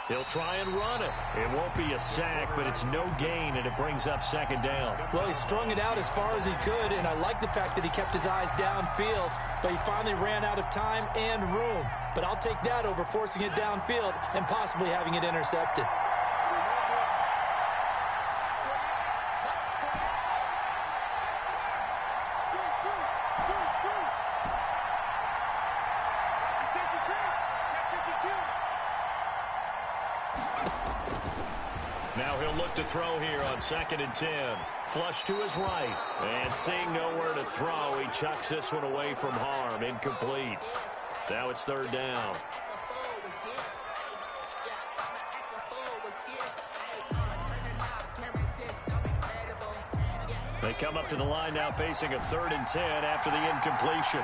He'll try and run it. It won't be a sack, but it's no gain, and it brings up second down. Well, he strung it out as far as he could, and I like the fact that he kept his eyes downfield, but he finally ran out of time and room. But I'll take that over forcing it downfield and possibly having it intercepted. Now he'll look to throw here on second and 10. Flush to his right. And seeing nowhere to throw, he chucks this one away from harm. Incomplete. Now it's third down. They come up to the line now facing a 3rd and 10 after the incompletion.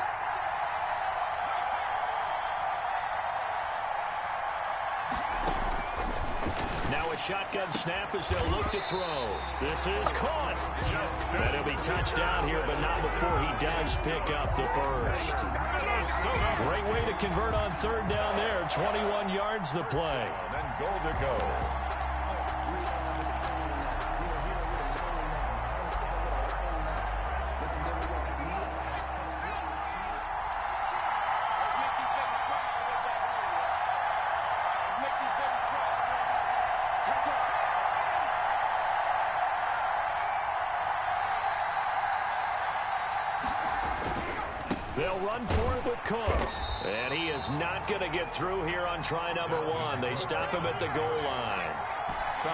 Now a shotgun snap as they'll look to throw. This is caught. And he'll be touchdown here, but not before he does pick up the first. Great way to convert on third down there. 21 yards the play. And then goal to go. They'll run for it with Cook. And he is not going to get through here on try number 1. They stop him at the goal line.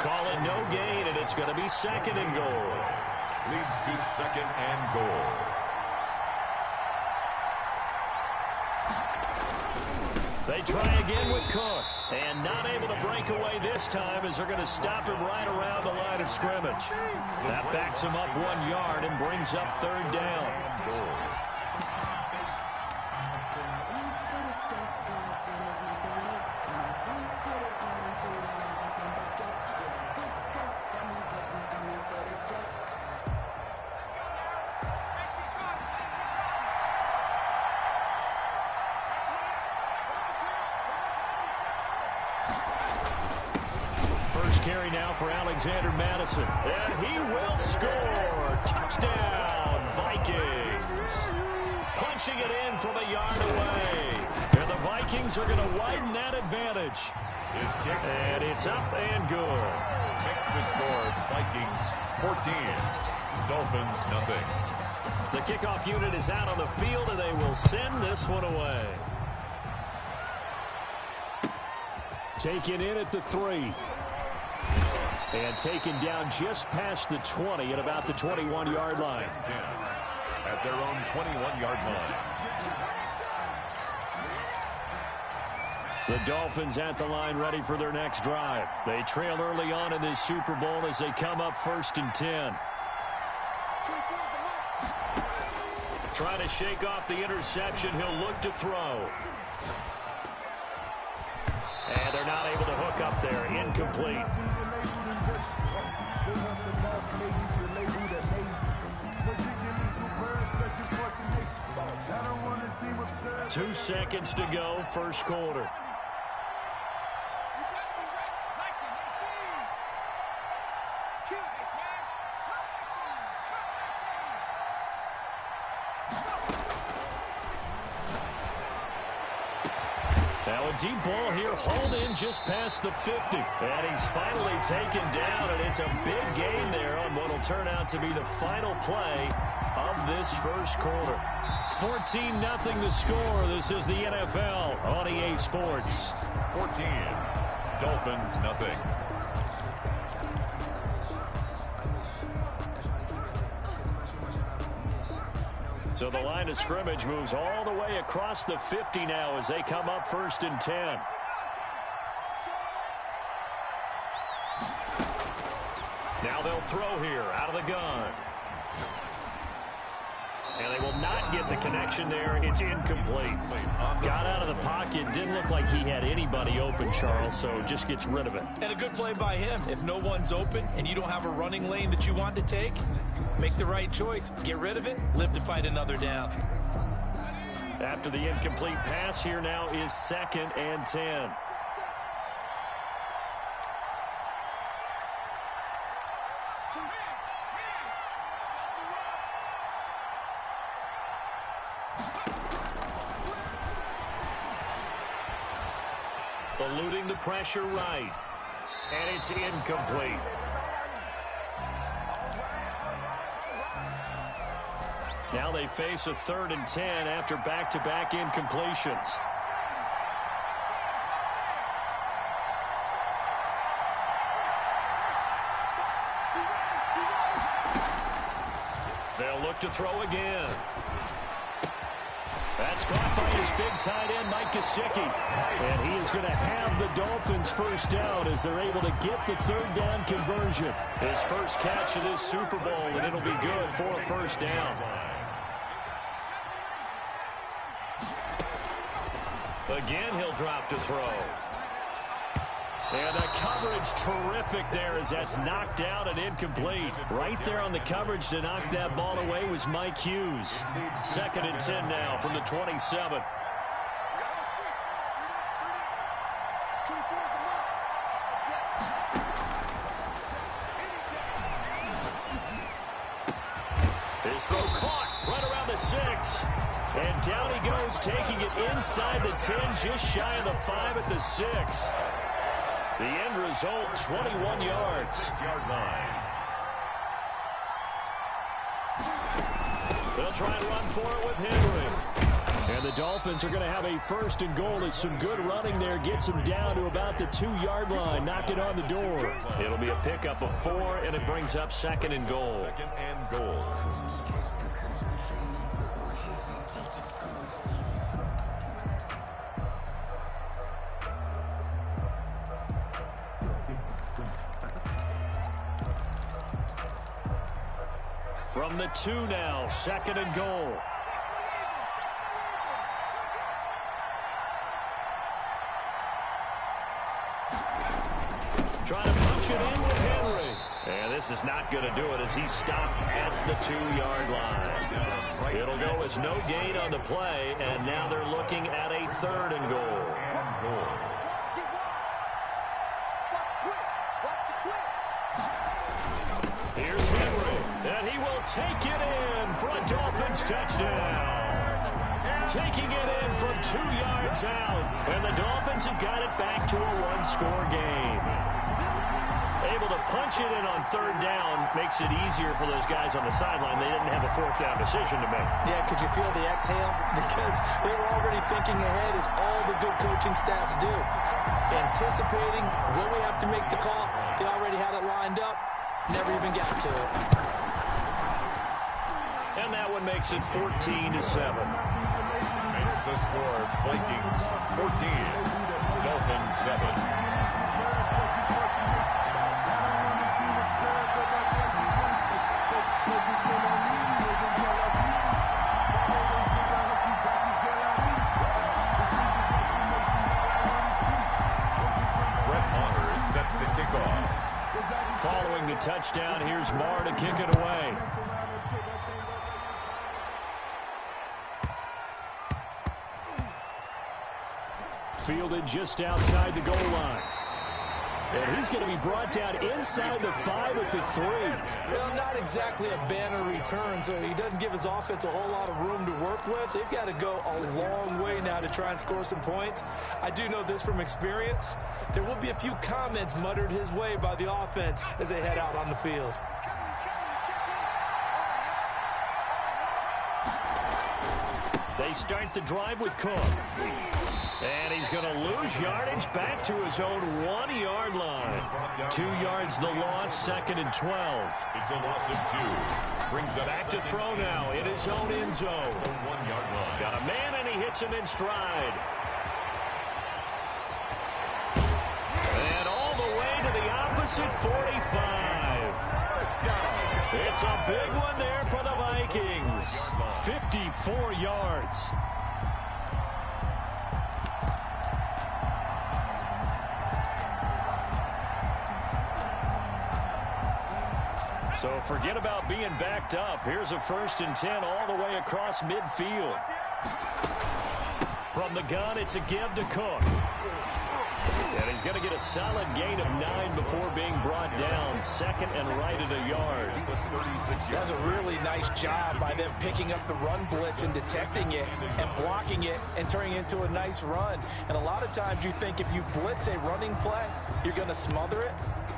Call it no gain, and it's going to be second and goal. Leads to second and goal. They try again with Cook. And not able to break away this time as they're going to stop him right around the line of scrimmage. That backs him up 1 yard and brings up third down. carry now for Alexander Madison. And he will score. Touchdown, Vikings. Punching it in from a yard away. And the Vikings are going to widen that advantage. And it's up and good. Makes the score Vikings 14, Dolphins nothing. The kickoff unit is out on the field, and they will send this one away. Taken in at the 3. And taken down just past the 20 at about the 21-yard line. 10 at their own 21-yard line. The Dolphins at the line ready for their next drive. They trail early on in this Super Bowl as they come up 1st and 10. Trying to shake off the interception. He'll look to throw. And they're not able to hook up there. Incomplete. Two seconds to go, first quarter. Now a deep ball here, hauled in just past the 50. And he's finally taken down, and it's a big gain there on what will turn out to be the final play of this first quarter. 14-0 the score. This is the NFL on EA Sports. 14, Dolphins nothing. So the line of scrimmage moves all the way across the 50 now as they come up 1st and 10. Now they'll throw here out of the gun. And they will not get the connection there. It's incomplete. Got out of the pocket. Didn't look like he had anybody open, Charles, so just gets rid of it. And a good play by him. If no one's open and you don't have a running lane that you want to take, make the right choice. Get rid of it. Live to fight another down. After the incomplete pass, here now is 2nd and 10. Eluding the pressure right. And it's incomplete. Now they face a 3rd and 10 after back-to-back incompletions. They'll look to throw again. That's caught by his big tight end, Mike Gesicki. And he is going to have the Dolphins first down as they're able to get the 3rd down conversion. His first catch of this Super Bowl, and it'll be good for a first down. Again, he'll drop to throw. And the coverage terrific there as that's knocked out and incomplete. Right there on the coverage to knock that ball away was Mike Hughes. 2nd and 10 now from the 27. His throw caught right around the 6. And down he goes, taking it inside the 10, just shy of the 5 at the 6. The end result, 21 yards. 6-yard line. They'll try and run for it with Henry. And the Dolphins are going to have a 1st and goal. It's some good running there. Gets them down to about the 2-yard line. Knock it on the door. It'll be a pickup of 4, and it brings up 2nd and goal. 2nd and goal. From the 2 now, 2nd and goal. Trying to punch it in with Henry. And this is not going to do it as he's stopped at the 2-yard line. It'll go as no gain on the play, and now they're looking at a 3rd and goal. take it in for a Dolphins touchdown. Taking it in from 2 yards out. And the Dolphins have got it back to a one-score game. Able to punch it in on third down makes it easier for those guys on the sideline. They didn't have a fourth down decision to make. Yeah, could you feel the exhale? Because they were already thinking ahead, as all the good coaching staffs do. Anticipating when we have to make the call. They already had it lined up. Never even got to it. And that one makes it 14-7. Makes the score Vikings 14, Dolphins 7. Following the touchdown, here's Marr to kick it away. Fielded just outside the goal line. And he's going to be brought down inside the 5 at the 3. Well, not exactly a banner return, so he doesn't give his offense a whole lot of room to work with. They've got to go a long way now to try and score some points. I do know this from experience. There will be a few comments muttered his way by the offense as they head out on the field. They start the drive with Cook. And he's going to lose yardage back to his own 1-yard line. 2 yards the loss, 2nd and 12. It's a loss of 2. Brings it back to throw now in his own end zone. 1-yard line. Got a man and he hits him in stride. And all the way to the opposite 45. It's a big one there for the Vikings. 54 yards. So forget about being backed up. Here's a 1st and 10 all the way across midfield. From the gun, it's a give to Cook. And he's going to get a solid gain of 9 before being brought down. 2nd and right at a yard. That's a really nice job by them picking up the run blitz and detecting it and blocking it and turning it into a nice run. And a lot of times you think if you blitz a running play, you're going to smother it.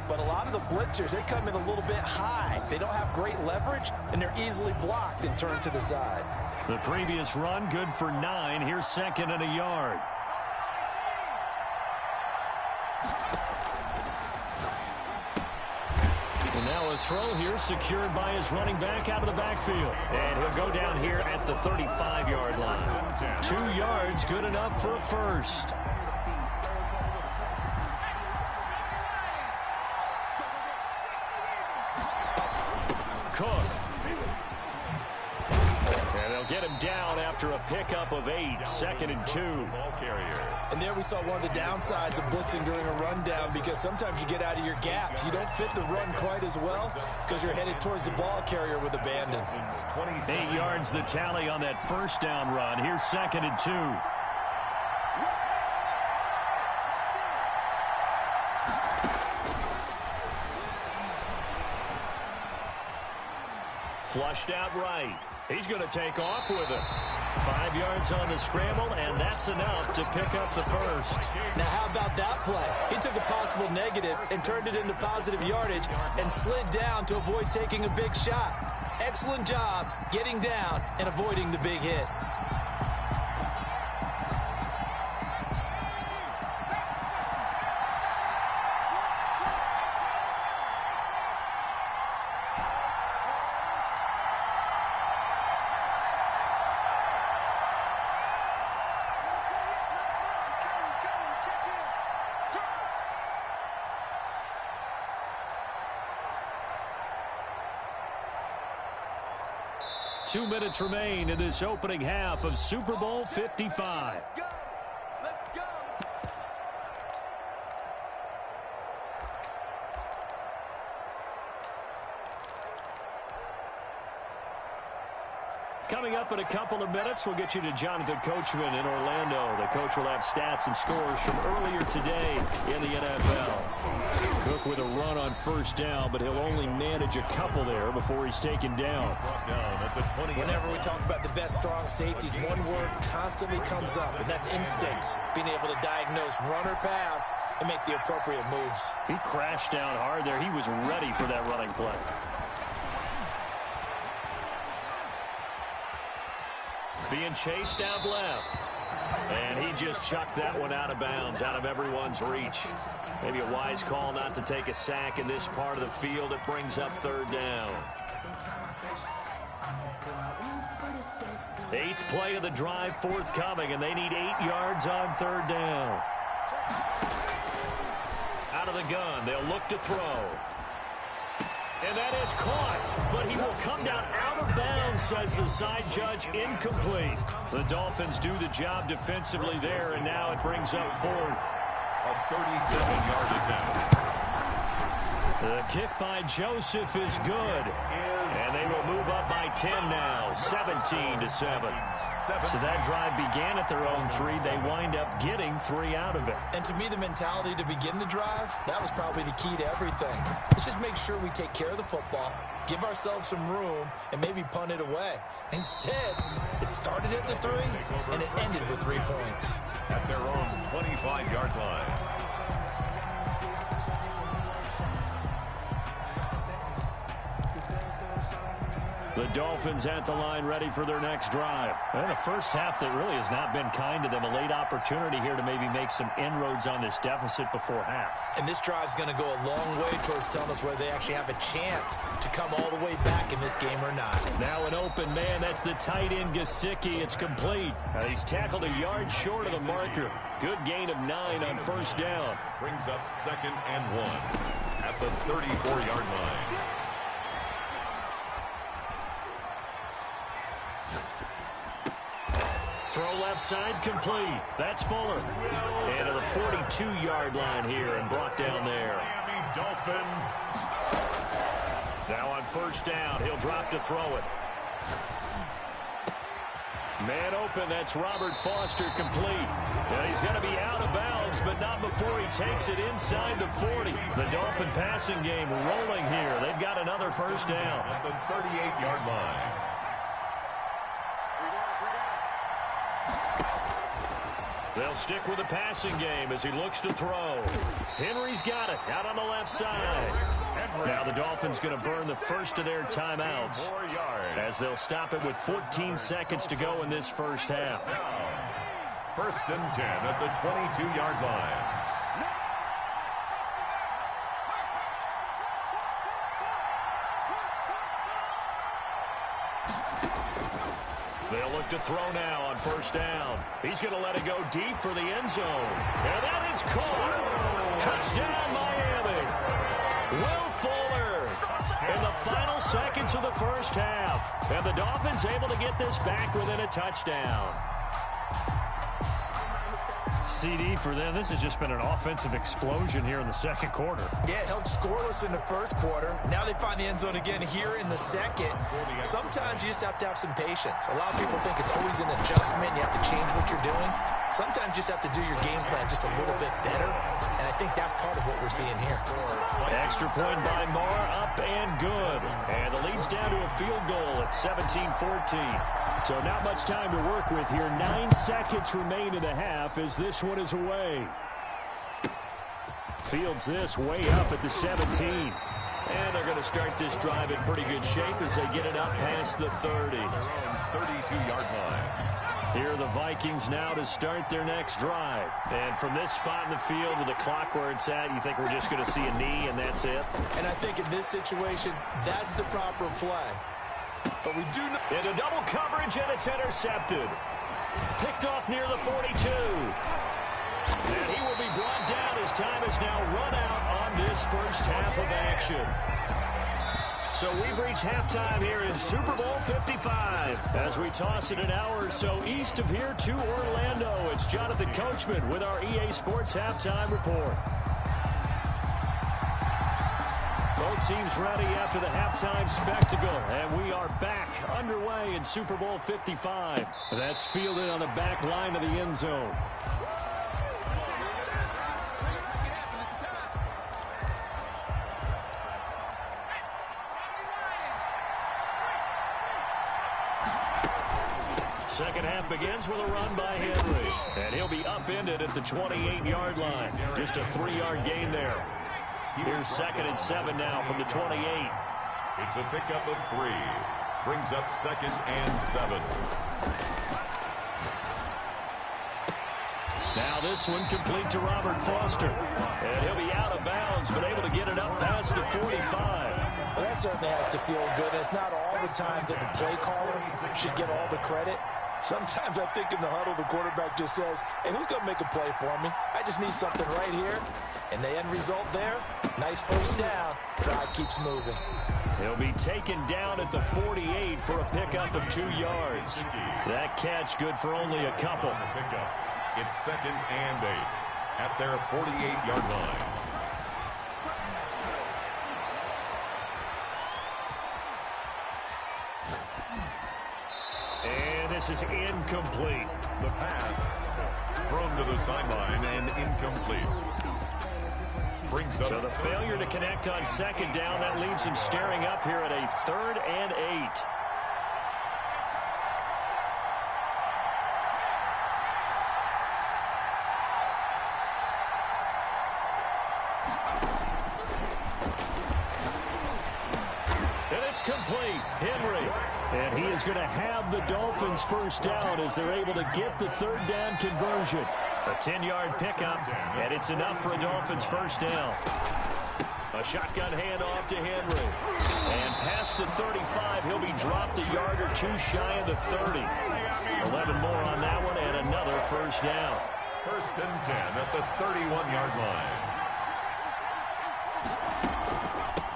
But a lot of the blitzers, they come in a little bit high. They don't have great leverage, and they're easily blocked and turned to the side. The previous run, good for 9. Here's 2nd and a yard. And now a throw here secured by his running back out of the backfield. And he'll go down here at the 35-yard line. 2 yards, good enough for a first. Cook. And they'll get him down after a pickup of 8. 2nd and 2. Ball carrier. And there we saw one of the downsides of blitzing during a rundown, because sometimes you get out of your gaps. You don't fit the run quite as well because you're headed towards the ball carrier with abandon. 8 yards the tally on that first down run. Here's 2nd and 2. Flushed out right. He's going to take off with it. 5 yards on the scramble, and that's enough to pick up the first. Now, how about that play? He took a possible negative and turned it into positive yardage and slid down to avoid taking a big shot. Excellent job getting down and avoiding the big hit. Two minutes remain in this opening half of Super Bowl 55. Coming up in a couple of minutes, we'll get you to Jonathan Coachman in Orlando. The coach will have stats and scores from earlier today in the NFL. Cook with a run on first down, but he'll only manage a couple there before he's taken down. Whenever we talk about the best strong safeties, one word constantly comes up, and that's instinct. Being able to diagnose run or pass and make the appropriate moves. He crashed down hard there. He was ready for that running play. Being chased out left. And he just chucked that one out of bounds, out of everyone's reach. Maybe a wise call not to take a sack in this part of the field. It brings up third down. 8th play of the drive forthcoming, and they need 8 yards on third down. Out of the gun, they'll look to throw. And that is caught, but he will come down out of bounds, says the side judge. Incomplete. The Dolphins do the job defensively there, and now it brings up 4th. A 37-yard attempt. The kick by Joseph is good. And they will move up by 10 now, 17-7. So that drive began at their own 3. They wind up getting 3 out of it. And to me, the mentality to begin the drive, that was probably the key to everything. Let's just make sure we take care of the football, give ourselves some room, and maybe punt it away. Instead, it started at the 3, and it ended with 3 points. At their own 25-yard line. The Dolphins at the line ready for their next drive. And a first half that really has not been kind to them. A late opportunity here to maybe make some inroads on this deficit before half. And this drive's going to go a long way towards telling us whether they actually have a chance to come all the way back in this game or not. Now an open man. That's the tight end, Gesicki. It's complete. He's tackled a yard short of the marker. Good gain of 9 on first down. Brings up 2nd and 1 at the 34-yard line. Throw left side complete. That's Fuller. And to the 42-yard line here and brought down there. Miami Dolphin. Now on first down, he'll drop to throw it. Man open, that's Robert Foster complete. Now he's going to be out of bounds, but not before he takes it inside the 40. The Dolphin passing game rolling here. They've got another first down. At the 38-yard line. They'll stick with the passing game as he looks to throw. Henry's got it out on the left side. Now the Dolphins going to burn the first of their timeouts as they'll stop it with 14 seconds to go in this first half. First and 10 at the 22-yard line. They'll look to throw now on first down. He's going to let it go deep for the end zone. And that is caught. Touchdown, Miami. Will Fuller in the final seconds of the first half. And the Dolphins able to get this back within a touchdown. CD for them. This has just been an offensive explosion here in the second quarter. Yeah, held scoreless in the first quarter. Now they find the end zone again here in the second. Sometimes you just have to have some patience. A lot of people think it's always an adjustment. You have to change what you're doing. Sometimes you just have to do your game plan just a little bit better. And I think that's part of what we're seeing here. Extra point by Marr, up and good. And the lead's down to a field goal at 17-14. So not much time to work with here. 9 seconds remain in the half as this one is away. Fields this way up at the 17. And they're going to start this drive in pretty good shape as they get it up past the 30. 32-yard line. Here are the Vikings now to start their next drive. And from this spot in the field with the clock where it's at, you think we're just going to see a knee and that's it? And I think in this situation, that's the proper play. But we do know into double coverage, and it's intercepted. Picked off near the 42. And he will be brought down as time is now run out on this first half of action. So we've reached halftime here in Super Bowl 55. As we toss it an hour or so east of here to Orlando, it's Jonathan Coachman with our EA Sports Halftime Report. Both teams ready after the halftime spectacle, and we are back underway in Super Bowl 55. That's fielded on the back line of the end zone. Second half begins with a run by Henry, and he'll be upended at the 28-yard line. Just a 3-yard gain there. Here's 2nd and 7 now from the 28. It's a pickup of 3. Brings up 2nd and 7. Now this one complete to Robert Foster. And he'll be out of bounds, but able to get it up past the 45. Well, that certainly has to feel good. It's not all the time that the play caller should get all the credit. Sometimes I think in the huddle, the quarterback just says, hey, who's going to make a play for me? I just need something right here. And the end result there, nice first down. Drive keeps moving. He'll be taken down at the 48 for a pickup of 2 yards. That catch good for only a couple. It's 2nd and 8 at their 48-yard line. And this is incomplete. The pass thrown to the sideline and incomplete. Brings up. So the failure to connect on 2nd down, that leaves him staring up here at a 3rd and 8. And it's complete. Henry. And he is going to have the Dolphins first down as they're able to get the 3rd down conversion. A 10-yard pickup, and it's enough for a Dolphins first down. A shotgun handoff to Henry. And past the 35, he'll be dropped a yard or 2 shy of the 30. 11 more on that one, and another first down. 1st and 10 at the 31-yard line.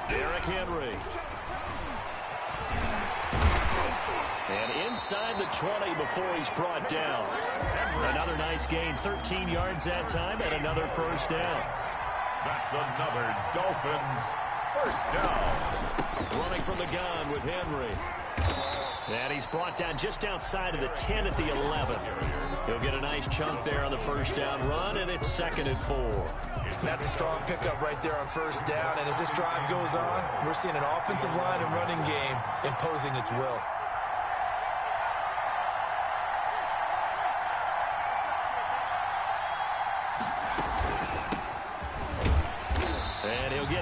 Derrick Henry. And inside the 20 before he's brought down. Another nice gain, 13 yards that time, and another first down. That's another Dolphins first down. Running from the gun with Henry. And he's brought down just outside of the 10 at the 11. He'll get a nice chunk there on the first down run, and it's 2nd and 4. That's a strong pickup right there on first down. And as this drive goes on, we're seeing an offensive line and running game imposing its will.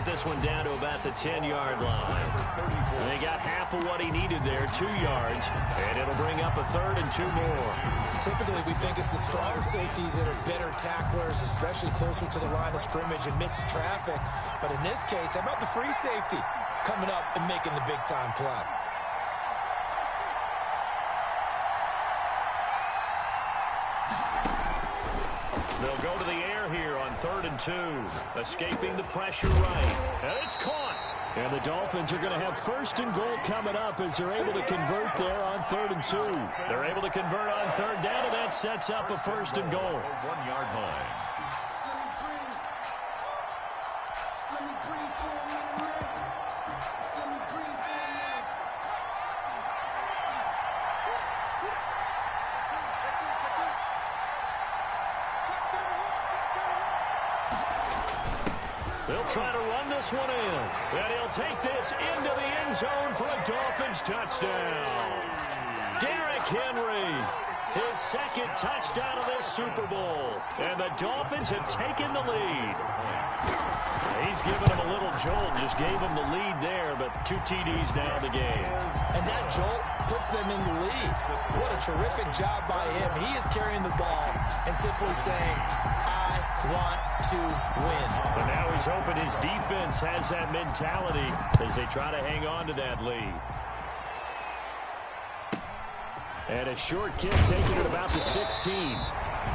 This one down to about the 10-yard line. And they got half of what he needed there, 2 yards, and it'll bring up a 3rd and 2 more. Typically, we think it's the strong safeties that are better tacklers, especially closer to the line of scrimmage amidst traffic. But in this case, how about the free safety coming up and making the big-time play? They'll go to the air here on 3rd and 2. Escaping the pressure right. And it's caught. And the Dolphins are going to have 1st and goal coming up as they're able to convert there on 3rd and 2. They're able to convert on 3rd down, and that sets up a 1st and goal. 1-yard line. They'll try to run this one in. And he'll take this into the end zone for a Dolphins touchdown. Derrick Henry, his 2nd touchdown of this Super Bowl. And the Dolphins have taken the lead. He's given him a little jolt, just gave him the lead there, but 2 TDs now in the game. And that jolt puts them in the lead. What a terrific job by him. He is carrying the ball and simply saying, I want to win. But now he's hoping his defense has that mentality as they try to hang on to that lead. And a short kick taken at about the 16.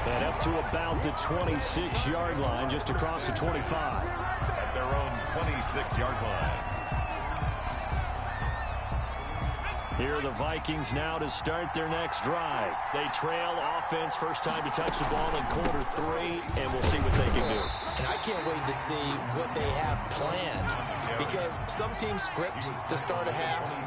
And up to about the 26-yard line, just across the 25. At their own 26-yard line. Here are the Vikings now to start their next drive. They trail offense, first time to touch the ball in quarter 3, and we'll see what they can do. And I can't wait to see what they have planned, because some teams script to start a half.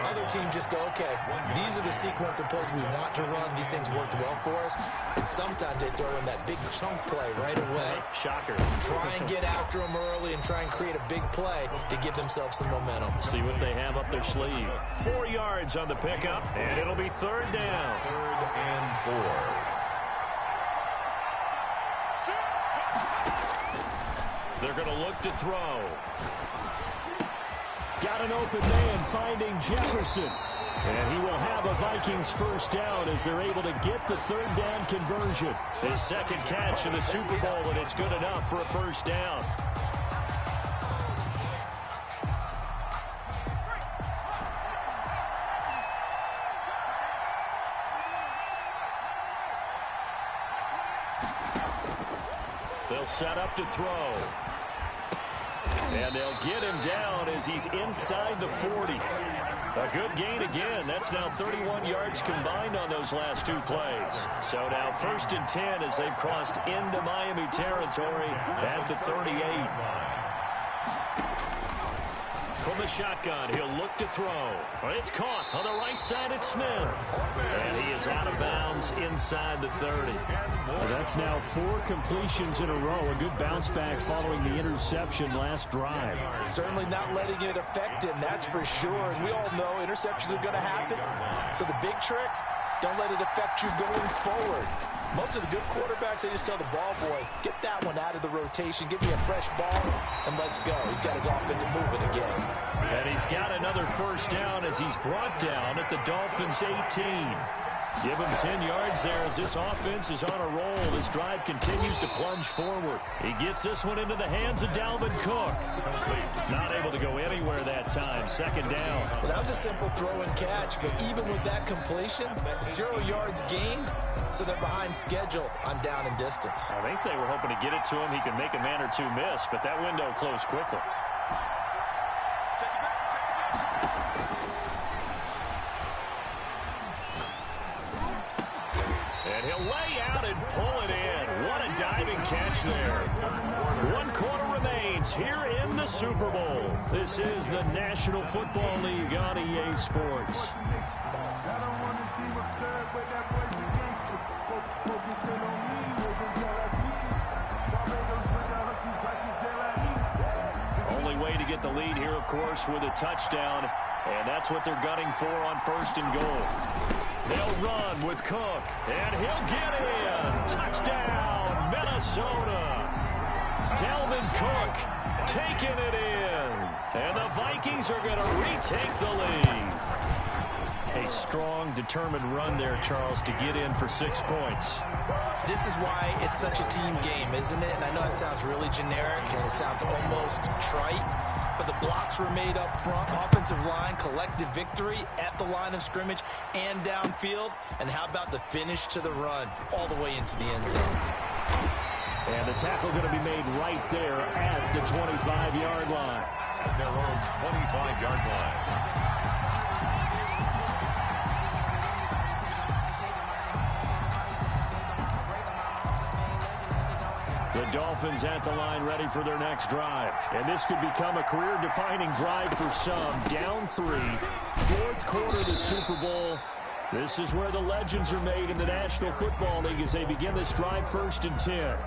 Other teams just go, okay, these are the sequence of plays we want to run. These things worked well for us. And sometimes they throw in that big chunk play right away. Shocker. Try and get after them early and try and create a big play to give themselves some momentum. See what they have up their sleeve. 4 yards on the pickup, and it'll be third down. 3rd and 4. They're going to look to throw. Got an open man finding Jefferson. And he will have a Vikings first down as they're able to get the third down conversion. His second catch in the Super Bowl, and it's good enough for a first down. They'll set up to throw. And they'll get him down as he's inside the 40. A good gain again. That's now 31 yards combined on those last 2 plays. So now 1st and 10 as they've crossed into Miami territory at the 38. From the shotgun, he'll look to throw. It's caught on the right side at Smith. And he is out of bounds inside the 30. Well, that's now 4 completions in a row. A good bounce back following the interception last drive. Certainly not letting it affect him, that's for sure. And we all know interceptions are going to happen. So the big trick, don't let it affect you going forward. Most of the good quarterbacks, they just tell the ball boy, get that one out of the rotation, give me a fresh ball, and let's go. He's got his offense moving again. And he's got another first down as he's brought down at the Dolphins' 18. Give him 10 yards there as this offense is on a roll. This drive continues to plunge forward. He gets this one into the hands of Dalvin Cook. Not able to go anywhere that time. 2nd down. Well, that was a simple throw and catch, but even with that completion, 0 yards gained, so they're behind schedule on down and distance. I think they were hoping to get it to him. He could make a man or 2 miss, but that window closed quickly. And he'll lay out and pull it in. What a diving catch there. 1 quarter remains here in the Super Bowl. This is the National Football League on EA Sports. Only way to get the lead here, of course, with a touchdown. And that's what they're gunning for on 1st and goal. They'll run with Cook, and he'll get in. Touchdown, Minnesota. Dalvin Cook taking it in. And the Vikings are going to retake the lead. A strong, determined run there, Charles, to get in for 6 points. This is why it's such a team game, isn't it? And I know it sounds really generic and it sounds almost trite, but the blocks were made up front. Offensive line, collective victory at the line of scrimmage and downfield. And how about the finish to the run all the way into the end zone? And the tackle going to be made right there at the 25-yard line. At their own 25-yard line. The Dolphins at the line ready for their next drive. And this could become a career-defining drive for some. Down 3, 4th quarter of the Super Bowl. This is where the legends are made in the National Football League as they begin this drive 1st and 10.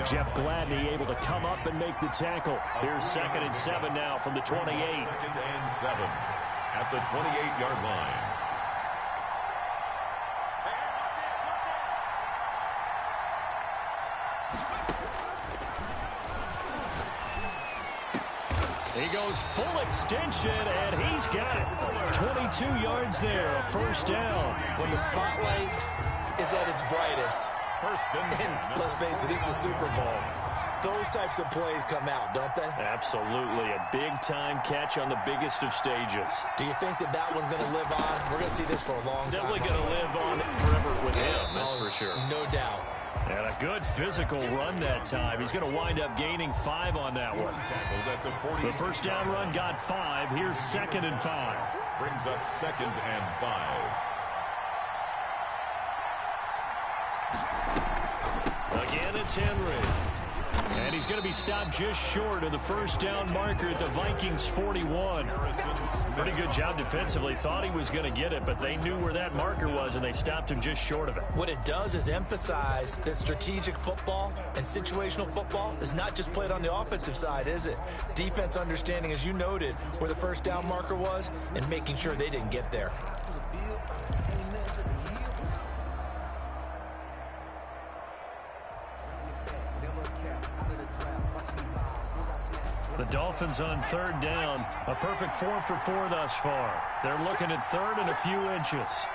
Jeff Gladney able to come up and make the tackle. Here's 2nd and 7 now from the 28. 2nd and 7 at the 28-yard line. He goes full extension, and he's got it. 22 yards there, a first down. When the spotlight is at its brightest, 1st and 10. and let's face it, it's the Super Bowl, those types of plays come out, don't they? Absolutely. A big-time catch on the biggest of stages. Do you think that that one's going to live on? We're going to see this for a long time. Definitely going to live on forever with him, that's for sure. No doubt. And a good physical run that time. He's going to wind up gaining 5 on that one. Tackled at the 40. The first down run got 5. Here's 2nd and 5. Brings up 2nd and 5. Again, it's Henry. And he's going to be stopped just short of the first down marker at the Vikings 41. Pretty good job defensively. Thought he was going to get it, but they knew where that marker was, and they stopped him just short of it. What it does is emphasize that strategic football and situational football is not just played on the offensive side, is it? Defense understanding, as you noted, where the first down marker was and making sure they didn't get there. The Dolphins on third down. A perfect 4 for 4 thus far. They're looking at third and a few inches.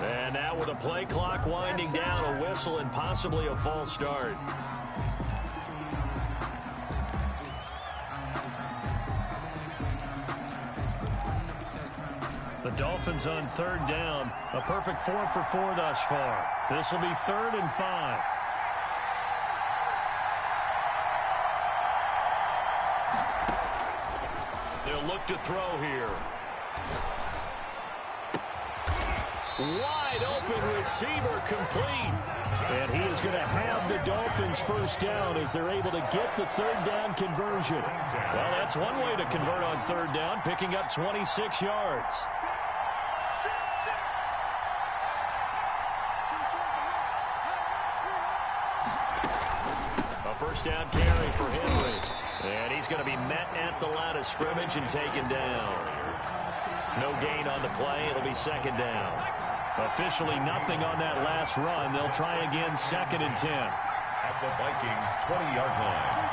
And now with a play clock winding down, a whistle and possibly a false start. The Dolphins on third down. A perfect 4 for 4 thus far. This will be 3rd and 5. They'll look to throw here. Wide open receiver complete. And he is going to have the Dolphins first down as they're able to get the third down conversion. Well, that's one way to convert on third down, picking up 26 yards. A first down carry for Henry. And he's going to be met at the line of scrimmage and taken down. No gain on the play. It'll be second down. Officially nothing on that last run. They'll try again, 2nd and 10. At the Vikings' 20-yard line.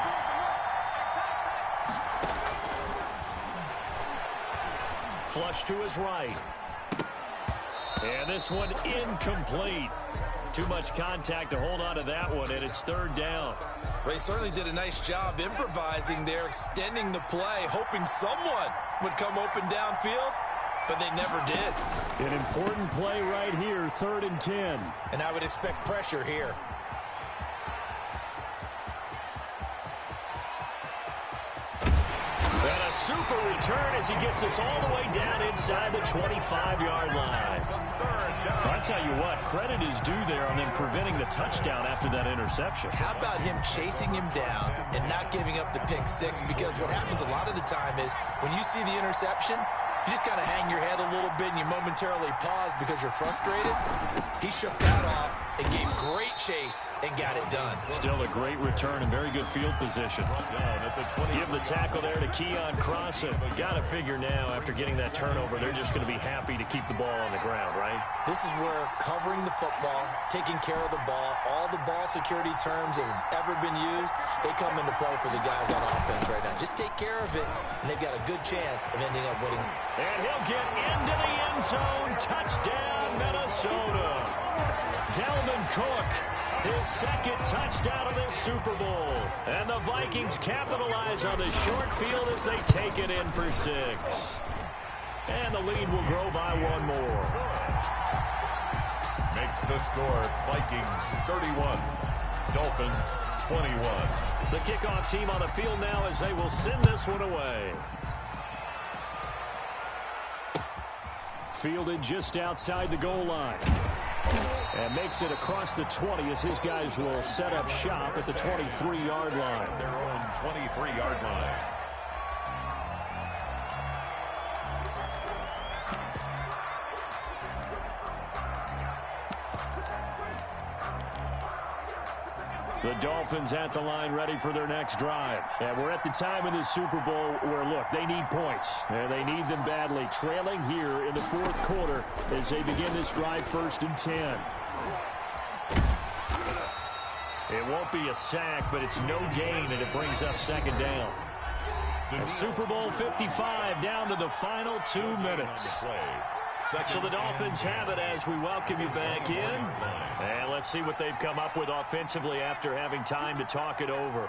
Flush to his right. And this one incomplete. Too much contact to hold on to that one, and it's third down. They certainly did a nice job improvising there, extending the play, hoping someone would come open downfield, but they never did. An important play right here, 3rd and 10. And I would expect pressure here. And a super return as he gets us all the way down inside the 25-yard line. I tell you what, credit is due there on them preventing the touchdown after that interception. How about him chasing him down and not giving up the pick six? Because what happens a lot of the time is when you see the interception, you just kind of hang your head a little bit and you momentarily pause because you're frustrated. He shook that off and gave great chase and got it done. Still a great return and very good field position. Give the tackle there to Keon Crossen. Got to figure now after getting that turnover, they're just going to be happy to keep the ball on the ground, right? This is where covering the football, taking care of the ball, all the ball security terms that have ever been used, they come into play for the guys on offense right now. Just take care of it, and they've got a good chance of ending up winning. And he'll get into the end zone. Touchdown, Minnesota. Dalvin Cook, his 2nd touchdown of this Super Bowl. And the Vikings capitalize on the short field as they take it in for 6. And the lead will grow by 1 more. Makes the score Vikings 31, Dolphins 21. The kickoff team on the field now as they will send this one away. Fielded just outside the goal line. And makes it across the 20 as his guys will set up shop at the 23-yard line. Their own 23-yard line. The Dolphins at the line ready for their next drive. And we're at the time in the Super Bowl where, look, they need points. And they need them badly. Trailing here in the 4th quarter as they begin this drive, 1st and 10. It won't be a sack, but it's no gain, and it brings up 2nd down. And Super Bowl 55 down to the final 2 minutes. So the Dolphins have it as we welcome you back in. And let's see what they've come up with offensively after having time to talk it over.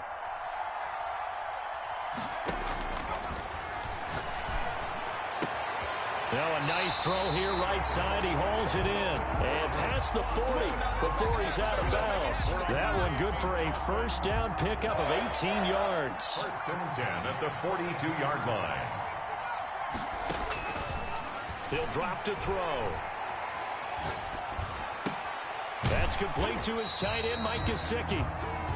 Now a nice throw here right side. He hauls it in. And past the 40 before he's out of bounds. That one good for a first down pickup of 18 yards. First and 10 at the 42-yard line. He'll drop to throw. That's complete to his tight end, Mike Gesicki.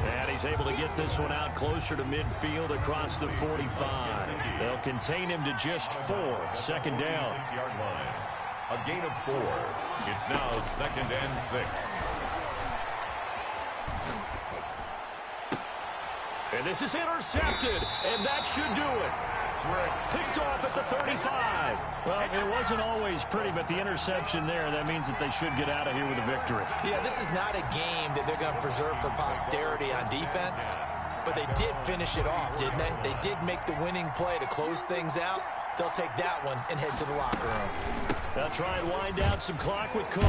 And he's able to get this one out closer to midfield across the 45. They'll contain him to just 4. Second down. 6-yard line. A gain of 4. It's now 2nd and 6. And this is intercepted, and that should do it. Picked off at the 35. Well, it wasn't always pretty, but the interception there, that means that they should get out of here with a victory. Yeah, this is not a game that they're going to preserve for posterity on defense, but they did finish it off, didn't they? They did make the winning play to close things out. They'll take that one and head to the locker room. They'll try and wind down some clock with Cook.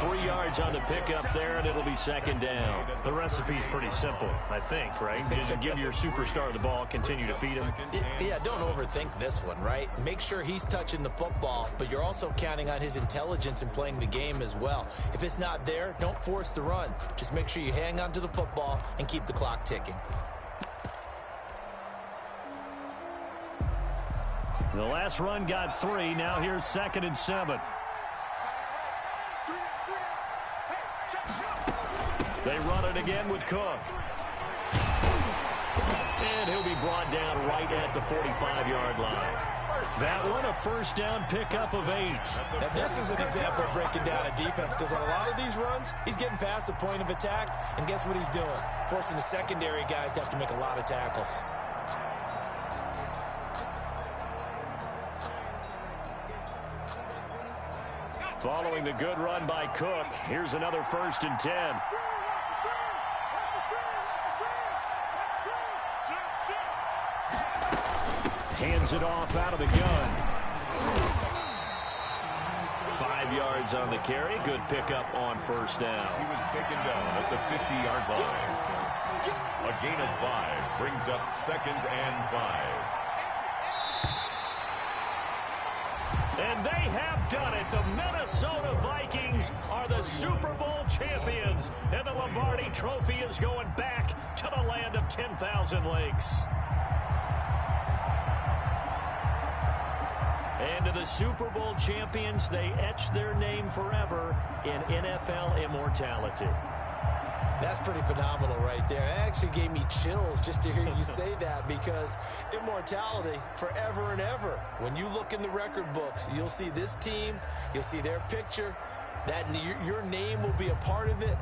3 yards on the pickup there, and it'll be second down. The recipe's pretty simple, I think, right? Just give your superstar the ball, continue to feed him. Yeah, don't overthink this one, right? Make sure he's touching the football, but you're also counting on his intelligence in playing the game as well. If it's not there, don't force the run. Just make sure you hang on to the football and keep the clock ticking. The last run got 3. Now here's 2nd and 7. They run it again with Cook. And he'll be brought down right at the 45-yard line. That one, a first down pickup of 8. Now, this is an example of breaking down a defense, because on a lot of these runs, he's getting past the point of attack, and guess what he's doing? Forcing the secondary guys to have to make a lot of tackles. Following the good run by Cook, here's another 1st and 10. Hands it off out of the gun. 5 yards on the carry. Good pickup on first down. He was taken down at the 50-yard line. A gain of 5 brings up 2nd and 5. And they have done it. The Minnesota Vikings are the Super Bowl champions. And the Lombardi Trophy is going back to the land of 10,000 lakes. And to the Super Bowl champions, they etch their name forever in NFL immortality. That's pretty phenomenal right there. It actually gave me chills just to hear you say that, because immortality forever and ever. When you look in the record books, you'll see this team, you'll see their picture, that your name will be a part of it.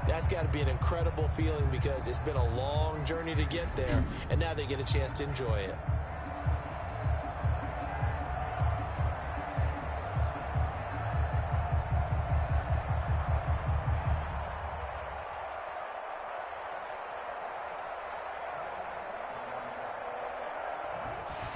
That's got to be an incredible feeling, because it's been a long journey to get there, and now they get a chance to enjoy it.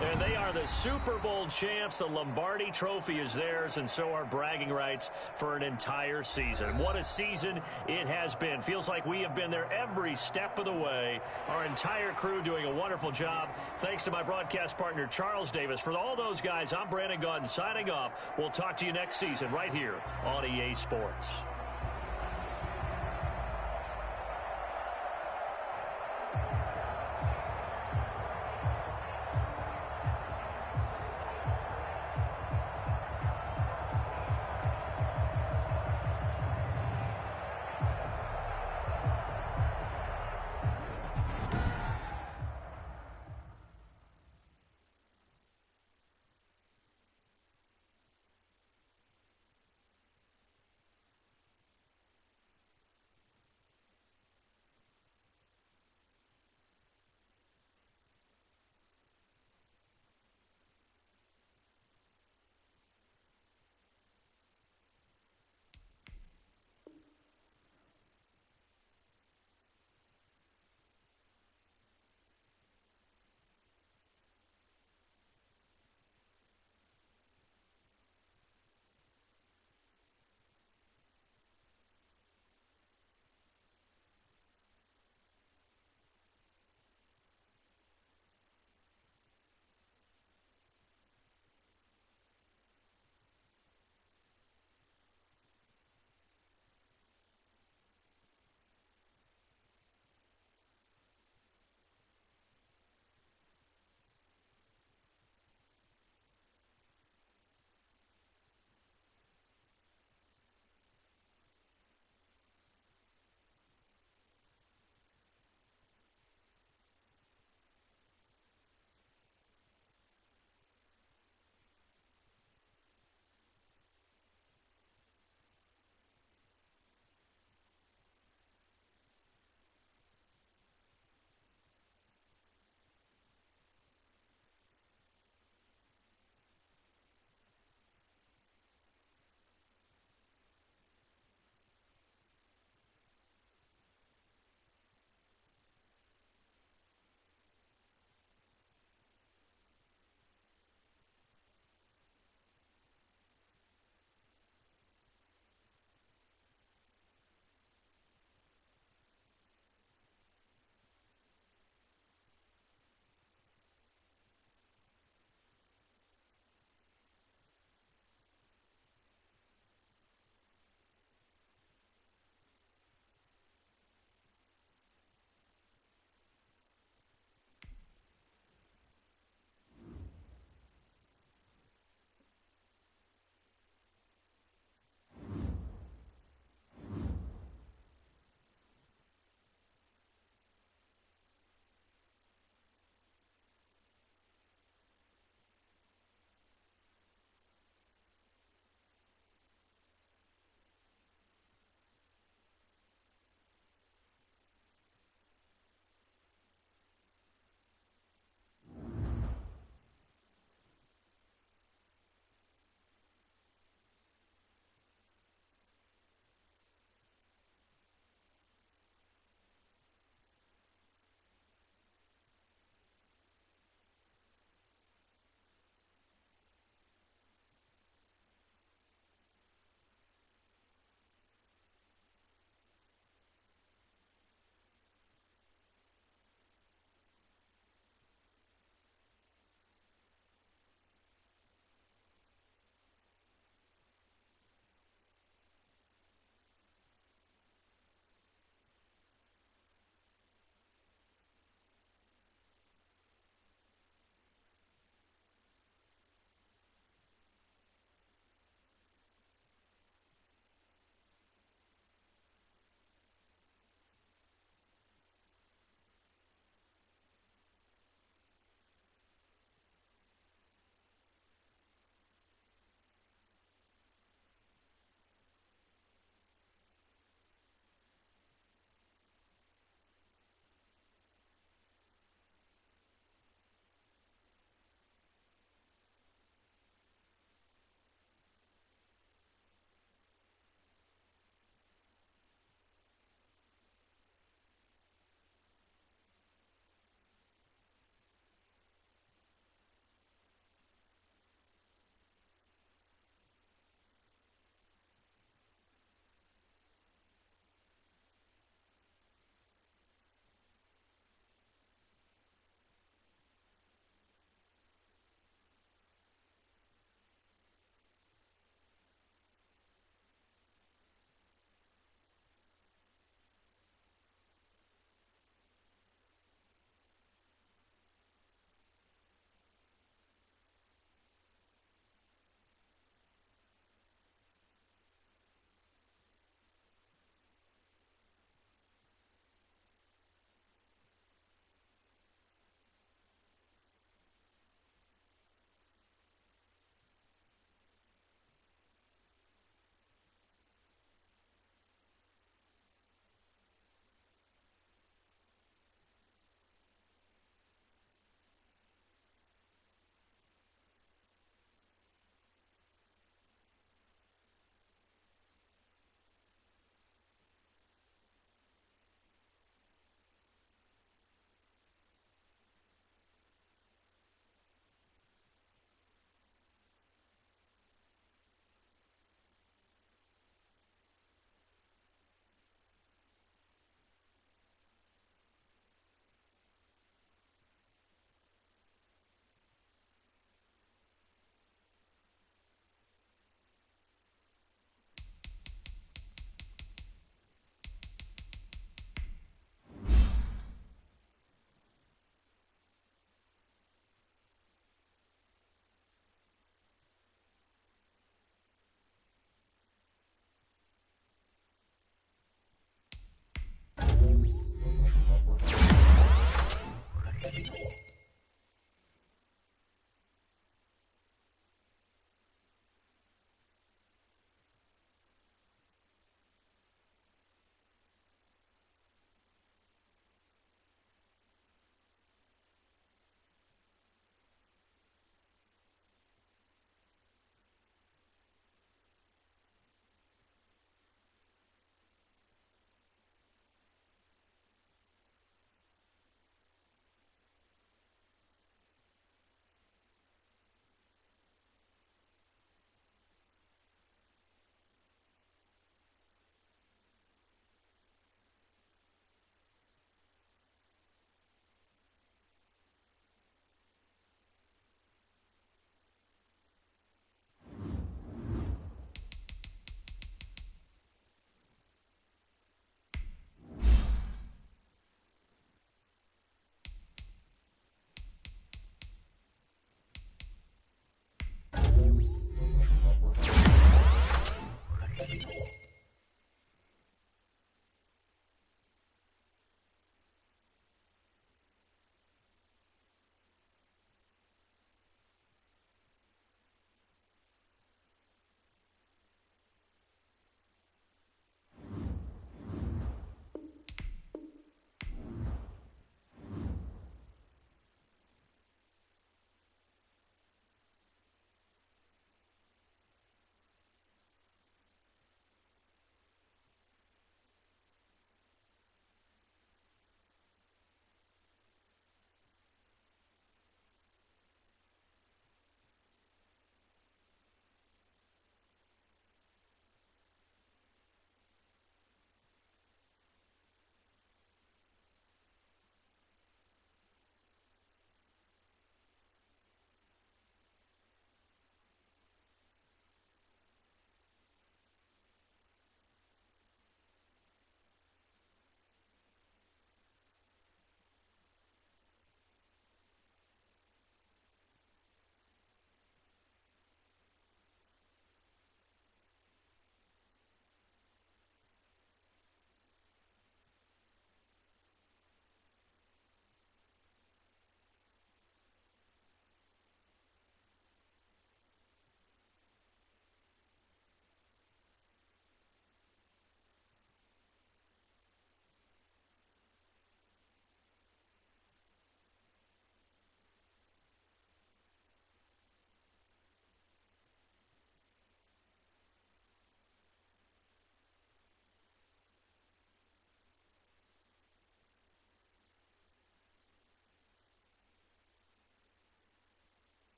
And they are the Super Bowl champs. The Lombardi Trophy is theirs, and so are bragging rights for an entire season. What a season it has been. Feels like we have been there every step of the way. Our entire crew doing a wonderful job. Thanks to my broadcast partner, Charles Davis. For all those guys, I'm Brandon Gaudin signing off. We'll talk to you next season right here on EA Sports.